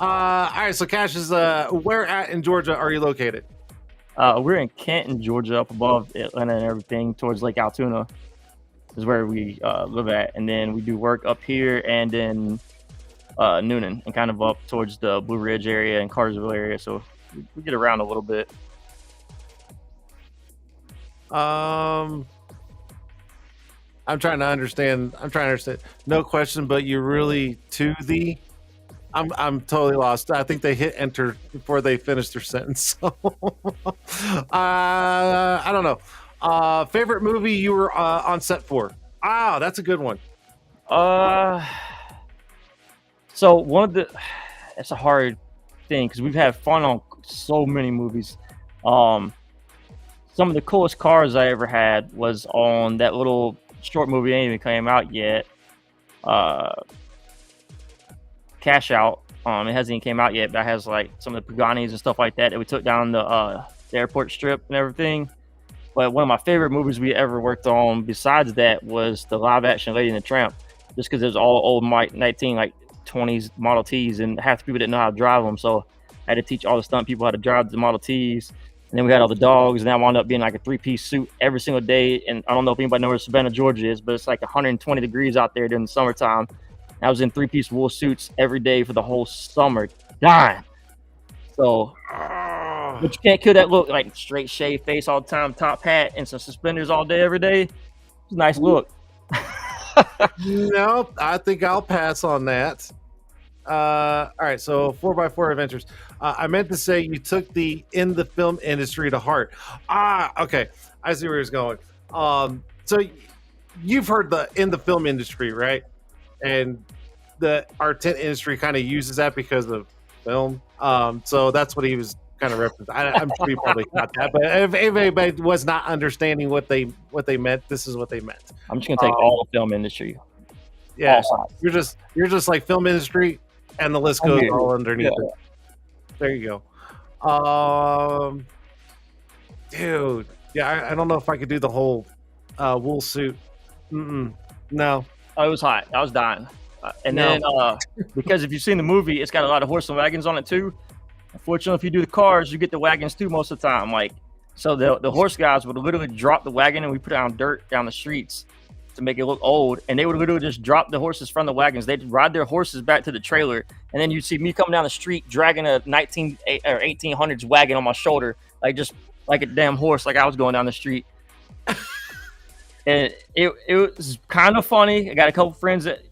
All right, so Cash is where at in Georgia are you located? We're in Canton, Georgia, up above Atlanta and everything, towards Lake Altoona is where we live at. And then we do work up here and in Noonan and kind of up towards the Blue Ridge area and Cartersville area. So we get around a little bit. I'm trying to understand. No question, but you really to the. I'm totally lost. I think they hit enter before they finished their sentence. So, I don't know. Favorite movie you were on set for? Ah, that's a good one. So it's a hard thing because we've had fun on so many movies. Some of the coolest cars I ever had was on that little short movie that ain't even came out yet. uh, Cash Out. It hasn't even came out yet, but it has like some of the Pagani's and stuff like that we took down the airport strip and everything. But one of my favorite movies we ever worked on besides that was the live action Lady and the Tramp, just because it was all old 1920s Model Ts, and half the people didn't know how to drive them. So I had to teach all the stunt people how to drive the Model Ts. And then we had all the dogs, and that wound up being like a 3-piece suit every single day. And I don't know if anybody knows where Savannah, Georgia is, but it's like 120 degrees out there during the summertime. I was in 3-piece wool suits every day for the whole summer. Dying. So, but you can't kill that look, like straight shave face all the time, top hat, and some suspenders all day, every day. It's a nice look. No, I think I'll pass on that. All right, so 4x4 Adventures. I meant to say you took the in the film industry to heart. Okay, I see where he's going. So you've heard the in the film industry, right? And our tent industry kind of uses that because of film. So that's what he was kind of referencing. I'm sure you probably got that, but if anybody was not understanding what they meant, this is what they meant. I'm just gonna take all the film industry. Yeah, you're just like film industry, and the list goes all underneath it. There you go. Dude, yeah, I don't know if I could do the whole wool suit. No. Oh, it was hot. I was dying. Then because if you've seen the movie, it's got a lot of horse and wagons on it too. Unfortunately, if you do the cars, you get the wagons too most of the time. Like, so the horse guys would literally drop the wagon, and we put it on dirt down the streets to make it look old, and they would literally just drop the horses from the wagons. They'd ride their horses back to the trailer, and then you'd see me coming down the street dragging a 1800s wagon on my shoulder, like just like a damn horse, like I was going down the street. And it was kind of funny. I got a couple friends that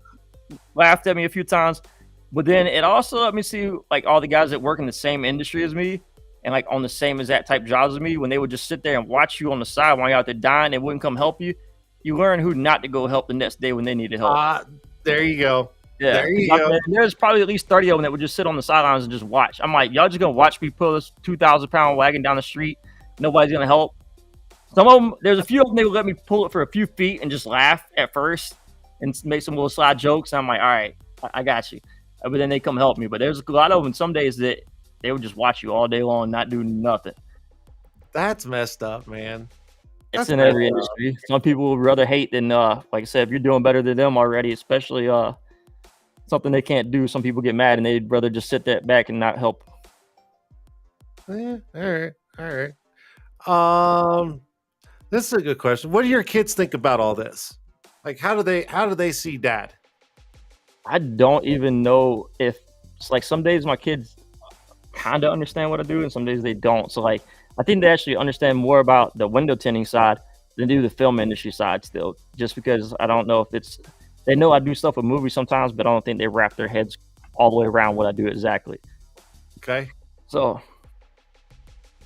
laughed at me a few times, but then it also let me see like all the guys that work in the same industry as me and like on the same exact type jobs as me, when they would just sit there and watch you on the side while you're out there dying, they wouldn't come help you. You learn who not to go help the next day when they needed help. There you go. Yeah, there you go. There's probably at least 30 of them that would just sit on the sidelines and just watch. I'm like, y'all just gonna watch me pull this 2,000-pound wagon down the street? Nobody's gonna help. Some of them, there's a few of them, they would let me pull it for a few feet and just laugh at first and make some little side jokes. And I'm like, all right, I got you. But then they come help me. But there's a lot of them some days that they would just watch you all day long and not do nothing. That's messed up, man. It's in every industry. Some people would rather hate than, like I said, if you're doing better than them already, especially something they can't do, some people get mad and they'd rather just sit there back and not help. Yeah, all right. This is a good question. What do your kids think about all this? Like, how do they see Dad? I don't even know if it's like some days my kids kind of understand what I do and some days they don't. So like, I think they actually understand more about the window tinting side than do the film industry side still, just because I don't know if they know I do stuff with movies sometimes, but I don't think they wrap their heads all the way around what I do exactly. Okay. So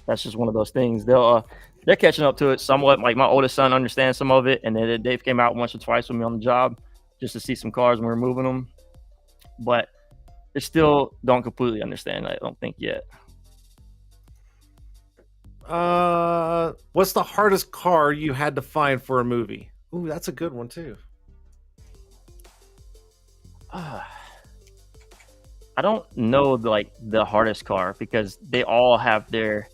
that's just one of those things. They're catching up to it somewhat. Like my oldest son understands some of it, and then Dave came out once or twice with me on the job just to see some cars when we were moving them. But they still don't completely understand, I don't think, yet. What's the hardest car you had to find for a movie? Ooh, that's a good one too. I don't know the hardest car because they all have their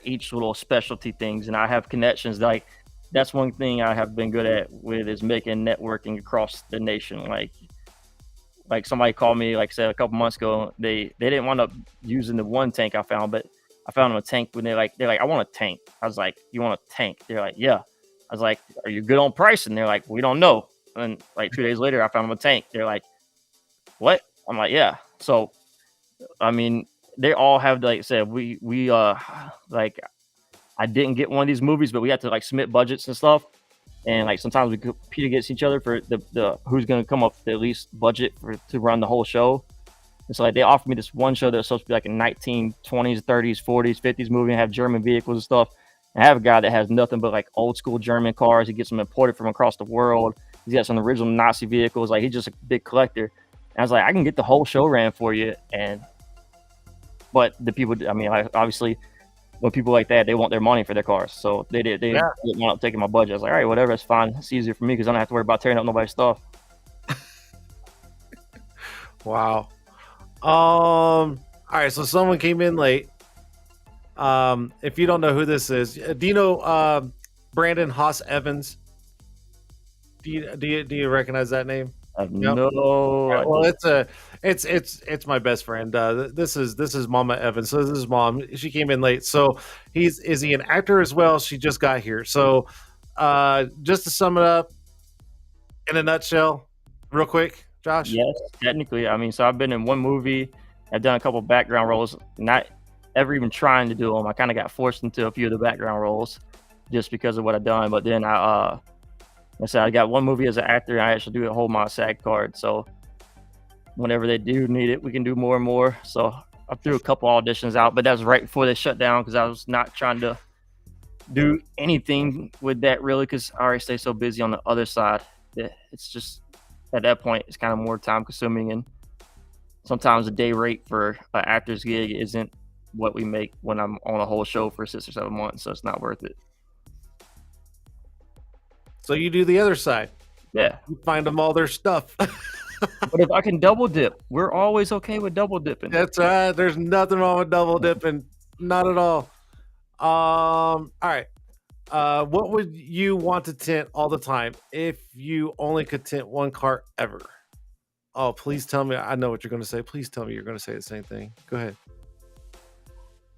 each little specialty things, and I have connections. Like that's one thing I have been good at with is making networking across the nation. Like somebody called me, like I said, a couple months ago, they didn't wind up using the one tank I found, but I found them a tank when they're like, I want a tank. I was like, you want a tank? They're like, yeah. I was like, are you good on price? And they're like, we don't know. And like 2 days later, I found them a tank. They're like, what? I'm like, yeah. So, I mean, they all have, like I said, we like, I didn't get one of these movies, but we had to like submit budgets and stuff. And like sometimes we compete against each other for the who's going to come up with the least budget to run the whole show. And so like they offered me this one show that was supposed to be like a 1920s, 30s, 40s, 50s movie and have German vehicles and stuff. And I have a guy that has nothing but like old school German cars. He gets them imported from across the world. He's got some original Nazi vehicles. Like he's just a big collector. And I was like, I can get the whole show ran for you. But the people, I mean, obviously when people like that, they want their money for their cars. So they didn't want up taking my budget. I was like, all right, whatever, it's fine. It's easier for me because I don't have to worry about tearing up nobody's stuff. Wow. All right, so someone came in late. If you don't know who this is, do you know Brandon Haas Evans? Do you recognize that name? I have No. no All right, well, idea. it's my best friend. This is Mama Evans. So this is mom. She came in late. So is he an actor as well? She just got here. So just to sum it up in a nutshell, real quick, Josh. Yes, technically. I mean, so I've been in one movie. I've done a couple background roles, not ever even trying to do them. I kind of got forced into a few of the background roles just because of what I've done. But then like I said, I got one movie as an actor. And I actually do hold my SAG card. So whenever they do need it, we can do more and more. So I threw a couple auditions out, but that was right before they shut down because I was not trying to do anything with that really because I already stay so busy on the other side that it's just at that point it's kind of more time consuming, and sometimes the day rate for an actor's gig isn't what we make when I'm on a whole show for 6 or 7 months, so it's not worth it. So you do the other side. Yeah. You find them all their stuff. But if I can double dip, we're always okay with double dipping. That's right. There's nothing wrong with double dipping. Not at all. All right. What would you want to tint all the time if you only could tint one car ever? Oh, please tell me. I know what you're going to say. Please tell me you're going to say the same thing. Go ahead.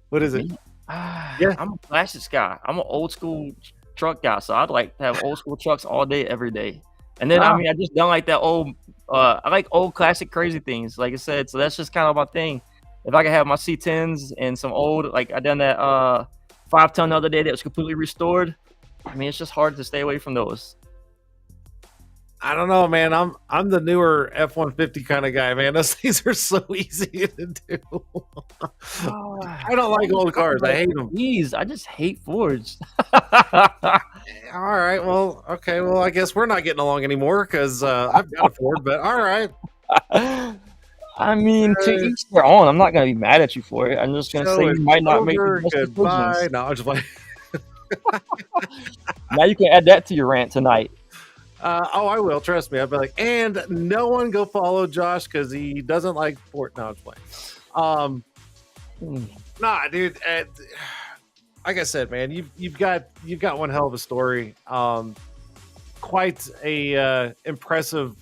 What is it? Yeah. I'm a classics guy. I'm an old school truck guy, so I'd like to have old school trucks all day, every day. And then, I mean, I just don't like that old, I like old classic crazy things, like I said. So that's just kind of my thing. If I could have my C10s and some old, like I done that 5-ton the other day that was completely restored. I mean, it's just hard to stay away from those. I don't know, man. I'm the newer F-150 kind of guy, man. Those things are so easy to do. I don't like old cars. I hate them. Please, I just hate Fords. All right. Well, okay. Well, I guess we're not getting along anymore because I've got a Ford, but all right. I mean, to each their own. I'm not going to be mad at you for it. I'm just going to say you might not make the best decisions. No, I'm just like. Now you can add that to your rant tonight. I will. Trust me. I'll be like, and no one go follow Josh because he doesn't like Ford. No, I'm just playing. Nah, dude. Like I said, man, you've got one hell of a story. Quite a impressive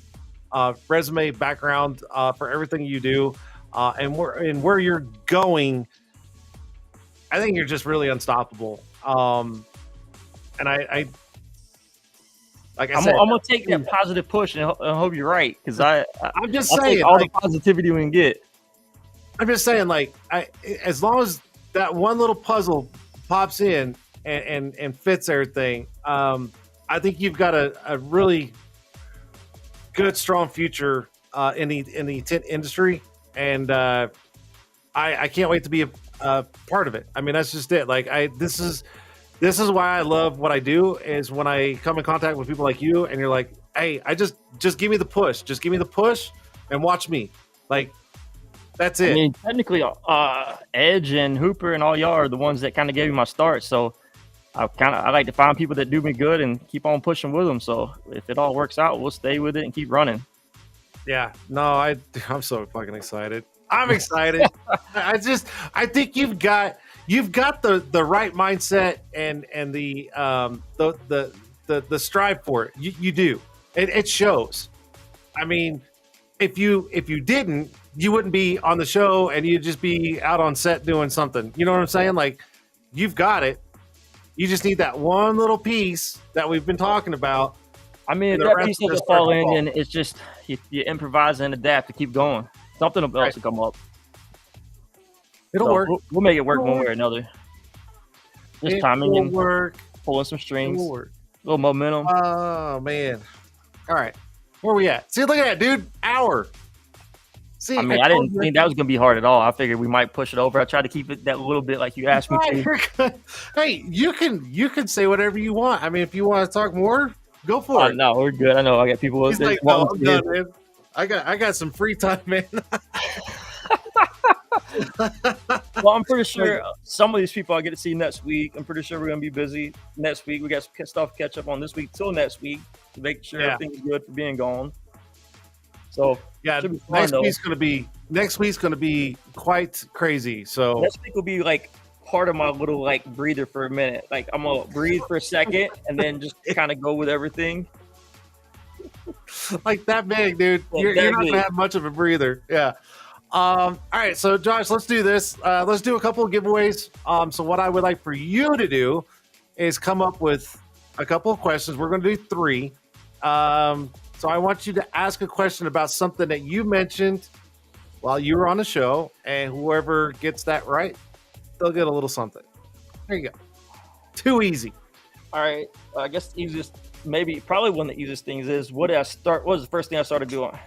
resume background for everything you do, and where you're going. I think you're just really unstoppable. And I like I said, I'm gonna take that positive push and hope you're right, because I'm just I'll saying take all the positivity we can get. I'm just saying, like, as long as that one little puzzle pops in and fits everything, I think you've got a really good, strong future in the tint industry, and I can't wait to be a part of it. I mean, that's just it. Like, this is why I love what I do, is when I come in contact with people like you and you're like, hey, I just give me the push. Just give me the push and watch me. Like, that's it. I mean, technically, Edge and Hooper and all y'all are the ones that kind of gave me my start. So I like to find people that do me good and keep on pushing with them. So if it all works out, we'll stay with it and keep running. Yeah. No, I'm so fucking excited. I'm excited. I think you've got the right mindset and the strive for it. You do. It shows. I mean, if you didn't, you wouldn't be on the show and you'd just be out on set doing something. You know what I'm saying? Like, you've got it. You just need that one little piece that we've been talking about. I mean, if that piece doesn't fall in, then it's just you improvise and adapt to keep going. Something else will come up. It'll work. We'll make it work one way or another. Just timing and work. Pulling some strings. It'll work. A little momentum. Oh, man. All right. Where we at? See, look at that, dude. Hour. See, I mean, I didn't think that was going to be hard at all. I figured we might push it over. I tried to keep it that little bit like you asked me to. Hey, you can say whatever you want. I mean, if you want to talk more, go for it. No, we're good. I know I got people. He's like, no, I'm done, man. I got some free time, man. Well, I'm pretty sure some of these people I get to see next week. I'm pretty sure we're going to be busy next week. We got some stuff to catch up on this week till next week to make sure everything's good for being gone. So Yeah, should be fun, next week's gonna be quite crazy. So next week will be like part of my little like breather for a minute. Like I'm gonna breathe for a second and then just kind of go with everything. like that big, dude. Like You're that not big. gonna have much of a breather. Yeah. All right, so Josh, let's do this. Let's do a couple of giveaways. So what I would like for you to do is come up with a couple of questions. We're going to do 3. So I want you to ask a question about something that you mentioned while you were on the show, and whoever gets that right, they'll get a little something. There you go. Too easy. All right. I guess the easiest, probably one of the easiest things is what was the first thing I started doing?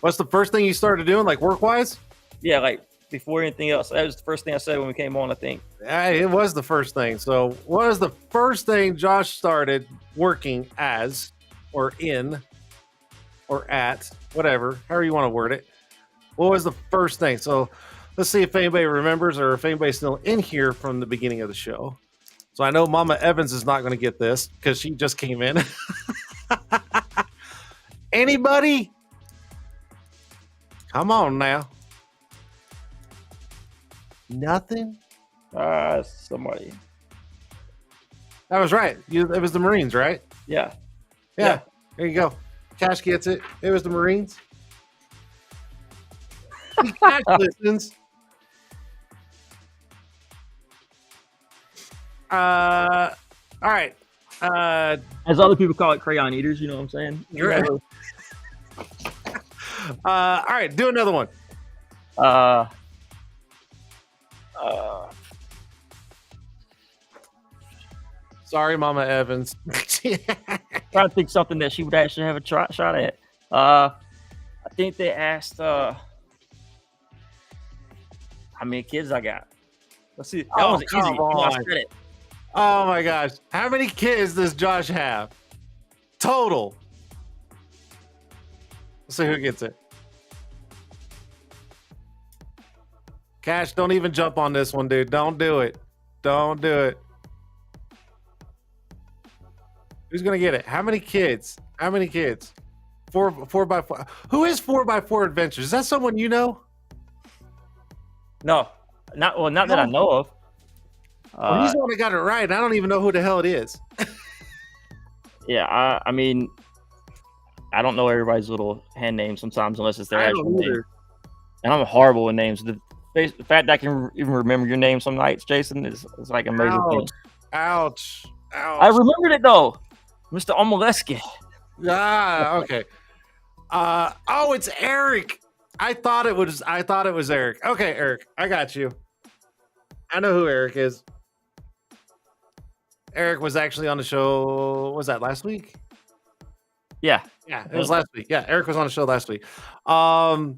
What's the first thing you started doing, like work-wise? Yeah, like before anything else. That was the first thing I said when we came on, I think. It was the first thing. So what was the first thing Josh started working as, or in, or at, whatever, however you want to word it? What was the first thing? So let's see if anybody remembers or if anybody's still in here from the beginning of the show. So I know Mama Evans is not going to get this because she just came in. Anybody? Come on now. Nothing? Somebody. That was right. It was the Marines, right? Yeah. Yeah. There you go. Cash gets it. It was the Marines. Cash listens. All right. As other people call it, crayon eaters. You know what I'm saying? You're right. All right. Do another one. Sorry, Mama Evans. Trying to think something that she would actually have a shot at. I think they asked how many kids I got. Let's see. That was easy. Come on. I said it. Oh my gosh. How many kids does Josh have? Total. Let's see who gets it. Cash, don't even jump on this one, dude. Don't do it. Don't do it. Who's gonna get it? How many kids? How many kids? 4x4. Who is 4x4 Adventures? Is that someone you know? No, not that I know of. Well, he's the one that got it right. I don't even know who the hell it is. Yeah, I mean, I don't know everybody's little hand names sometimes unless it's their actual name. And I'm horrible with names. The fact that I can even remember your name some nights, Jason, is like amazing. Ouch. I remembered it though, Mr. Omoleski. Ah, okay. Oh, it's Eric. I thought it was Eric. Okay, Eric, I got you. I know who Eric is. Eric was actually on the show. Was that last week? Yeah, it was last week. Yeah, Eric was on the show last week. All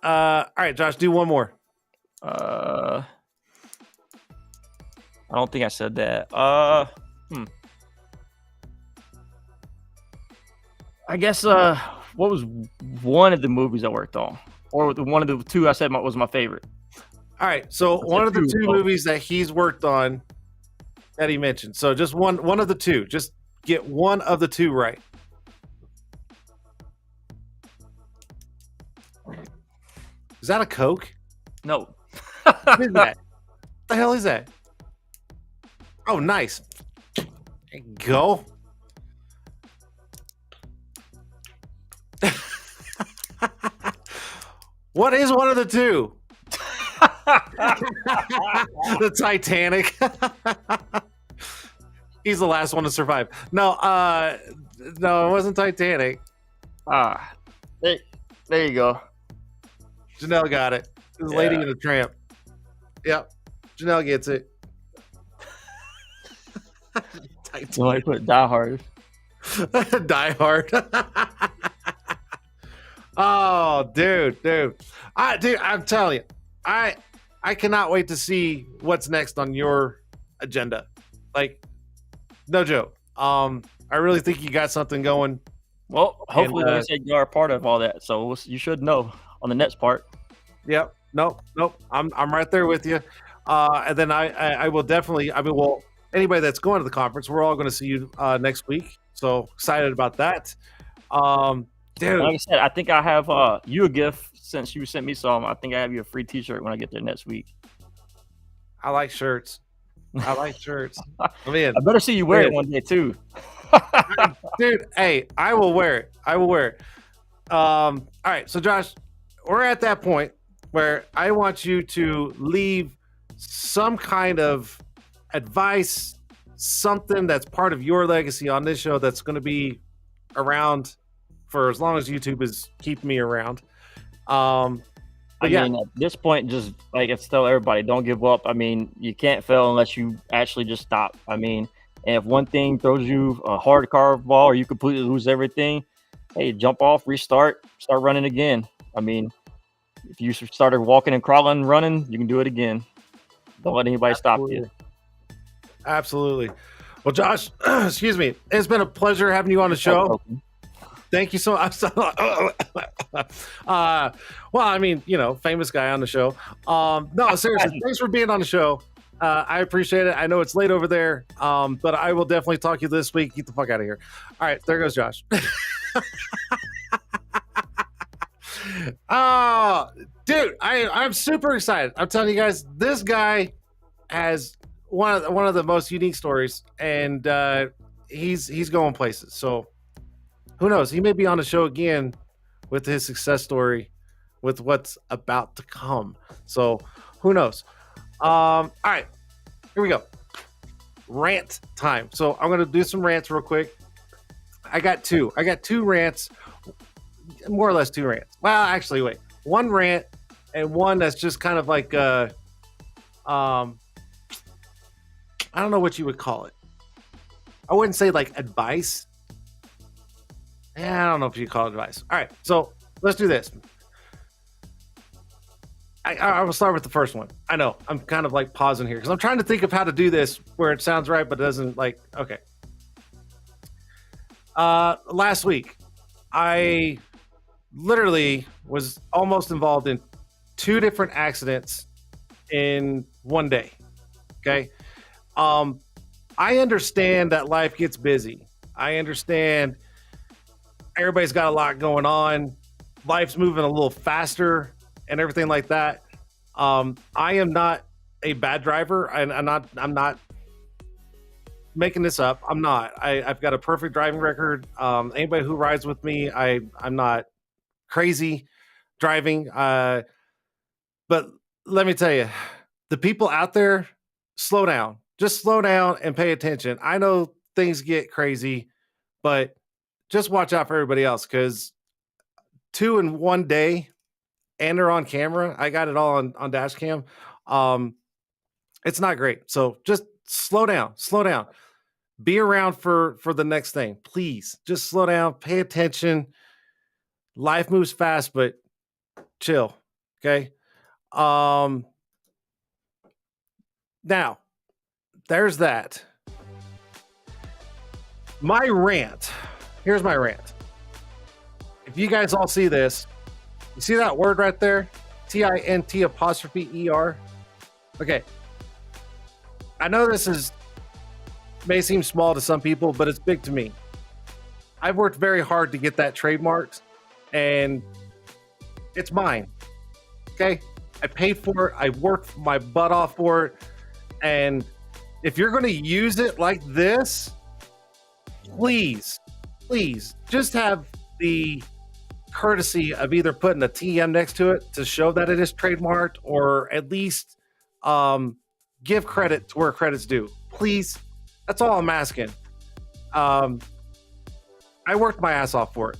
right, Josh, do one more. I don't think I said that. I guess what was one of the movies I worked on, or one of the 2 I said was my favorite? All right, so one of the 2 movies that he's worked on that he mentioned. So just one of the 2. Just get one of the 2 right. Is that a Coke? No. What is that? What the hell is that? Oh, nice. There you go. What is one of the 2? The Titanic. He's the last one to survive. No, it wasn't Titanic. There you go. Janelle got it. It was Lady and the Tramp. Yep. Janelle gets it. So I put Die Hard. Die Hard. Oh, dude. I'm telling you, I cannot wait to see what's next on your agenda. Like, no joke. I really think you got something going. Well, hopefully they say you are a part of all that, so you should know on the next part. Yep. Nope. I'm right there with you. And then I will definitely. I mean, well, anybody that's going to the conference, we're all going to see you next week. So excited about that. dude. Like I said, I think I have you a gift since you sent me some. I think I have you a free T-shirt when I get there next week. I like shirts. I like shirts. I mean, I better see you wear it one day too. dude. Hey, I will wear it. I will wear it. All right, so Josh, we're at that point where I want you to leave some kind of advice, something that's part of your legacy on this show that's going to be around for as long as YouTube is keeping me around. I mean, at this point, just like it's tell everybody, don't give up. I mean, you can't fail unless you actually just stop. I mean, and if one thing throws you a hard curve ball or you completely lose everything, hey, jump off, restart, start running again. I mean, if you started walking and crawling and running, you can do it again. Don't let anybody stop you. Absolutely. Well, Josh, excuse me. It's been a pleasure having you on the show. Thank you so much. Well, I mean, you know, famous guy on the show. No, seriously, thanks for being on the show. I appreciate it. I know it's late over there, but I will definitely talk to you this week. Get the fuck out of here. All right, there goes Josh. Dude, I'm super excited. I'm telling you guys, this guy has one of the most unique stories, and he's going places. So who knows? He may be on the show again with his success story, with what's about to come. So who knows? All right, here we go. Rant time. So I'm gonna do some rants real quick. I got two rants, more or less two rants. Well, actually, wait, one rant and one that's just kind of like I don't know what you would call it. I wouldn't say like advice. I don't know if you call it advice. All right, so let's do this. I will start with the first one. I know I'm kind of like pausing here because I'm trying to think of how to do this where it sounds right, but it doesn't. Like, okay. Last week, I literally was almost involved in 2 different accidents in one day. Okay. I understand that life gets busy. I understand everybody's got a lot going on. Life's moving a little faster and everything like that. I am not a bad driver, and I'm not making this up. I'm not. I've got a perfect driving record. Anybody who rides with me, I'm not crazy driving. But let me tell you, the people out there, slow down. Just slow down and pay attention. I know things get crazy, but just watch out for everybody else, because 2 in one day, and they're on camera. I got it all on dash cam. It's not great. So just slow down. Be around for the next thing. Please just slow down, pay attention. Life moves fast, but chill. Okay. Now there's that. My rant. Here's my rant. If you guys all see this, you see that word right there? TINT''ER. Okay. I know this may seem small to some people, but it's big to me. I've worked very hard to get that trademarked, and it's mine. Okay? I paid for it. I worked my butt off for it. And if you're going to use it like this, please just have the courtesy of either putting a TM next to it to show that it is trademarked, or at least give credit to where credit's due. Please. That's all I'm asking. I worked my ass off for it.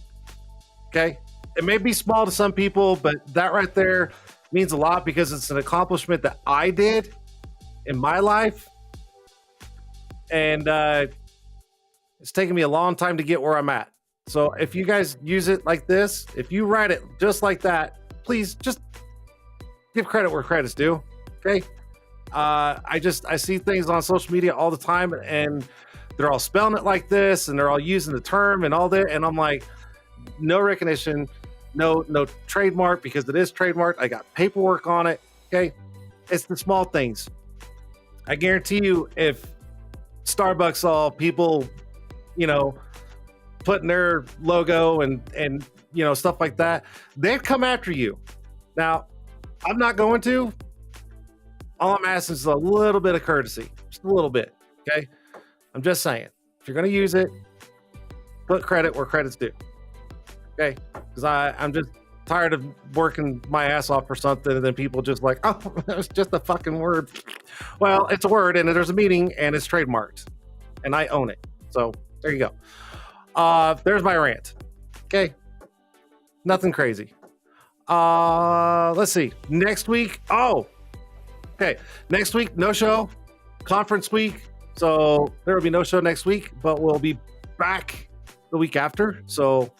Okay? It may be small to some people, but that right there means a lot, because it's an accomplishment that I did in my life. And it's taken me a long time to get where I'm at. So if you guys use it like this, if you write it just like that, please just give credit where credit's due. Okay? I see things on social media all the time, and they're all spelling it like this, and they're all using the term and all that, and I'm like, no recognition, no trademark, because it is trademarked. I got paperwork on it. Okay? It's the small things. I guarantee you, if Starbucks saw people, putting their logo and stuff like that, they'd come after you. Now, I'm not going to. All I'm asking is a little bit of courtesy, just a little bit. Okay, I'm just saying, if you're going to use it, put credit where credit's due. Okay, because I'm just tired of working my ass off for something and then people just like, oh, it's just a fucking word. Well, it's a word and there's a meaning and it's trademarked and I own it. So there you go. There's my rant. Okay, nothing crazy. Let's see. Next week. Oh, okay. Next week, no show. Conference week. So there will be no show next week, but we'll be back the week after. So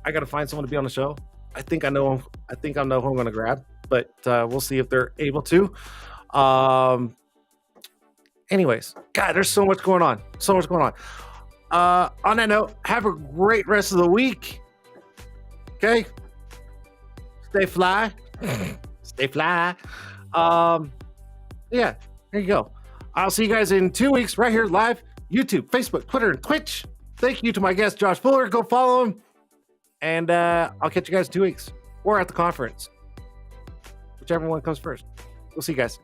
I got to find someone to be on the show. I think I know who I'm going to grab, but we'll see if they're able to. Anyways, God, there's so much going on. So much going on. On that note, have a great rest of the week. Okay. Stay fly. Stay fly. Yeah, there you go. I'll see you guys in 2 weeks right here live. YouTube, Facebook, Twitter, and Twitch. Thank you to my guest, Josh Fuller. Go follow him. And I'll catch you guys in 2 weeks or at the conference. Whichever one comes first. We'll see you guys.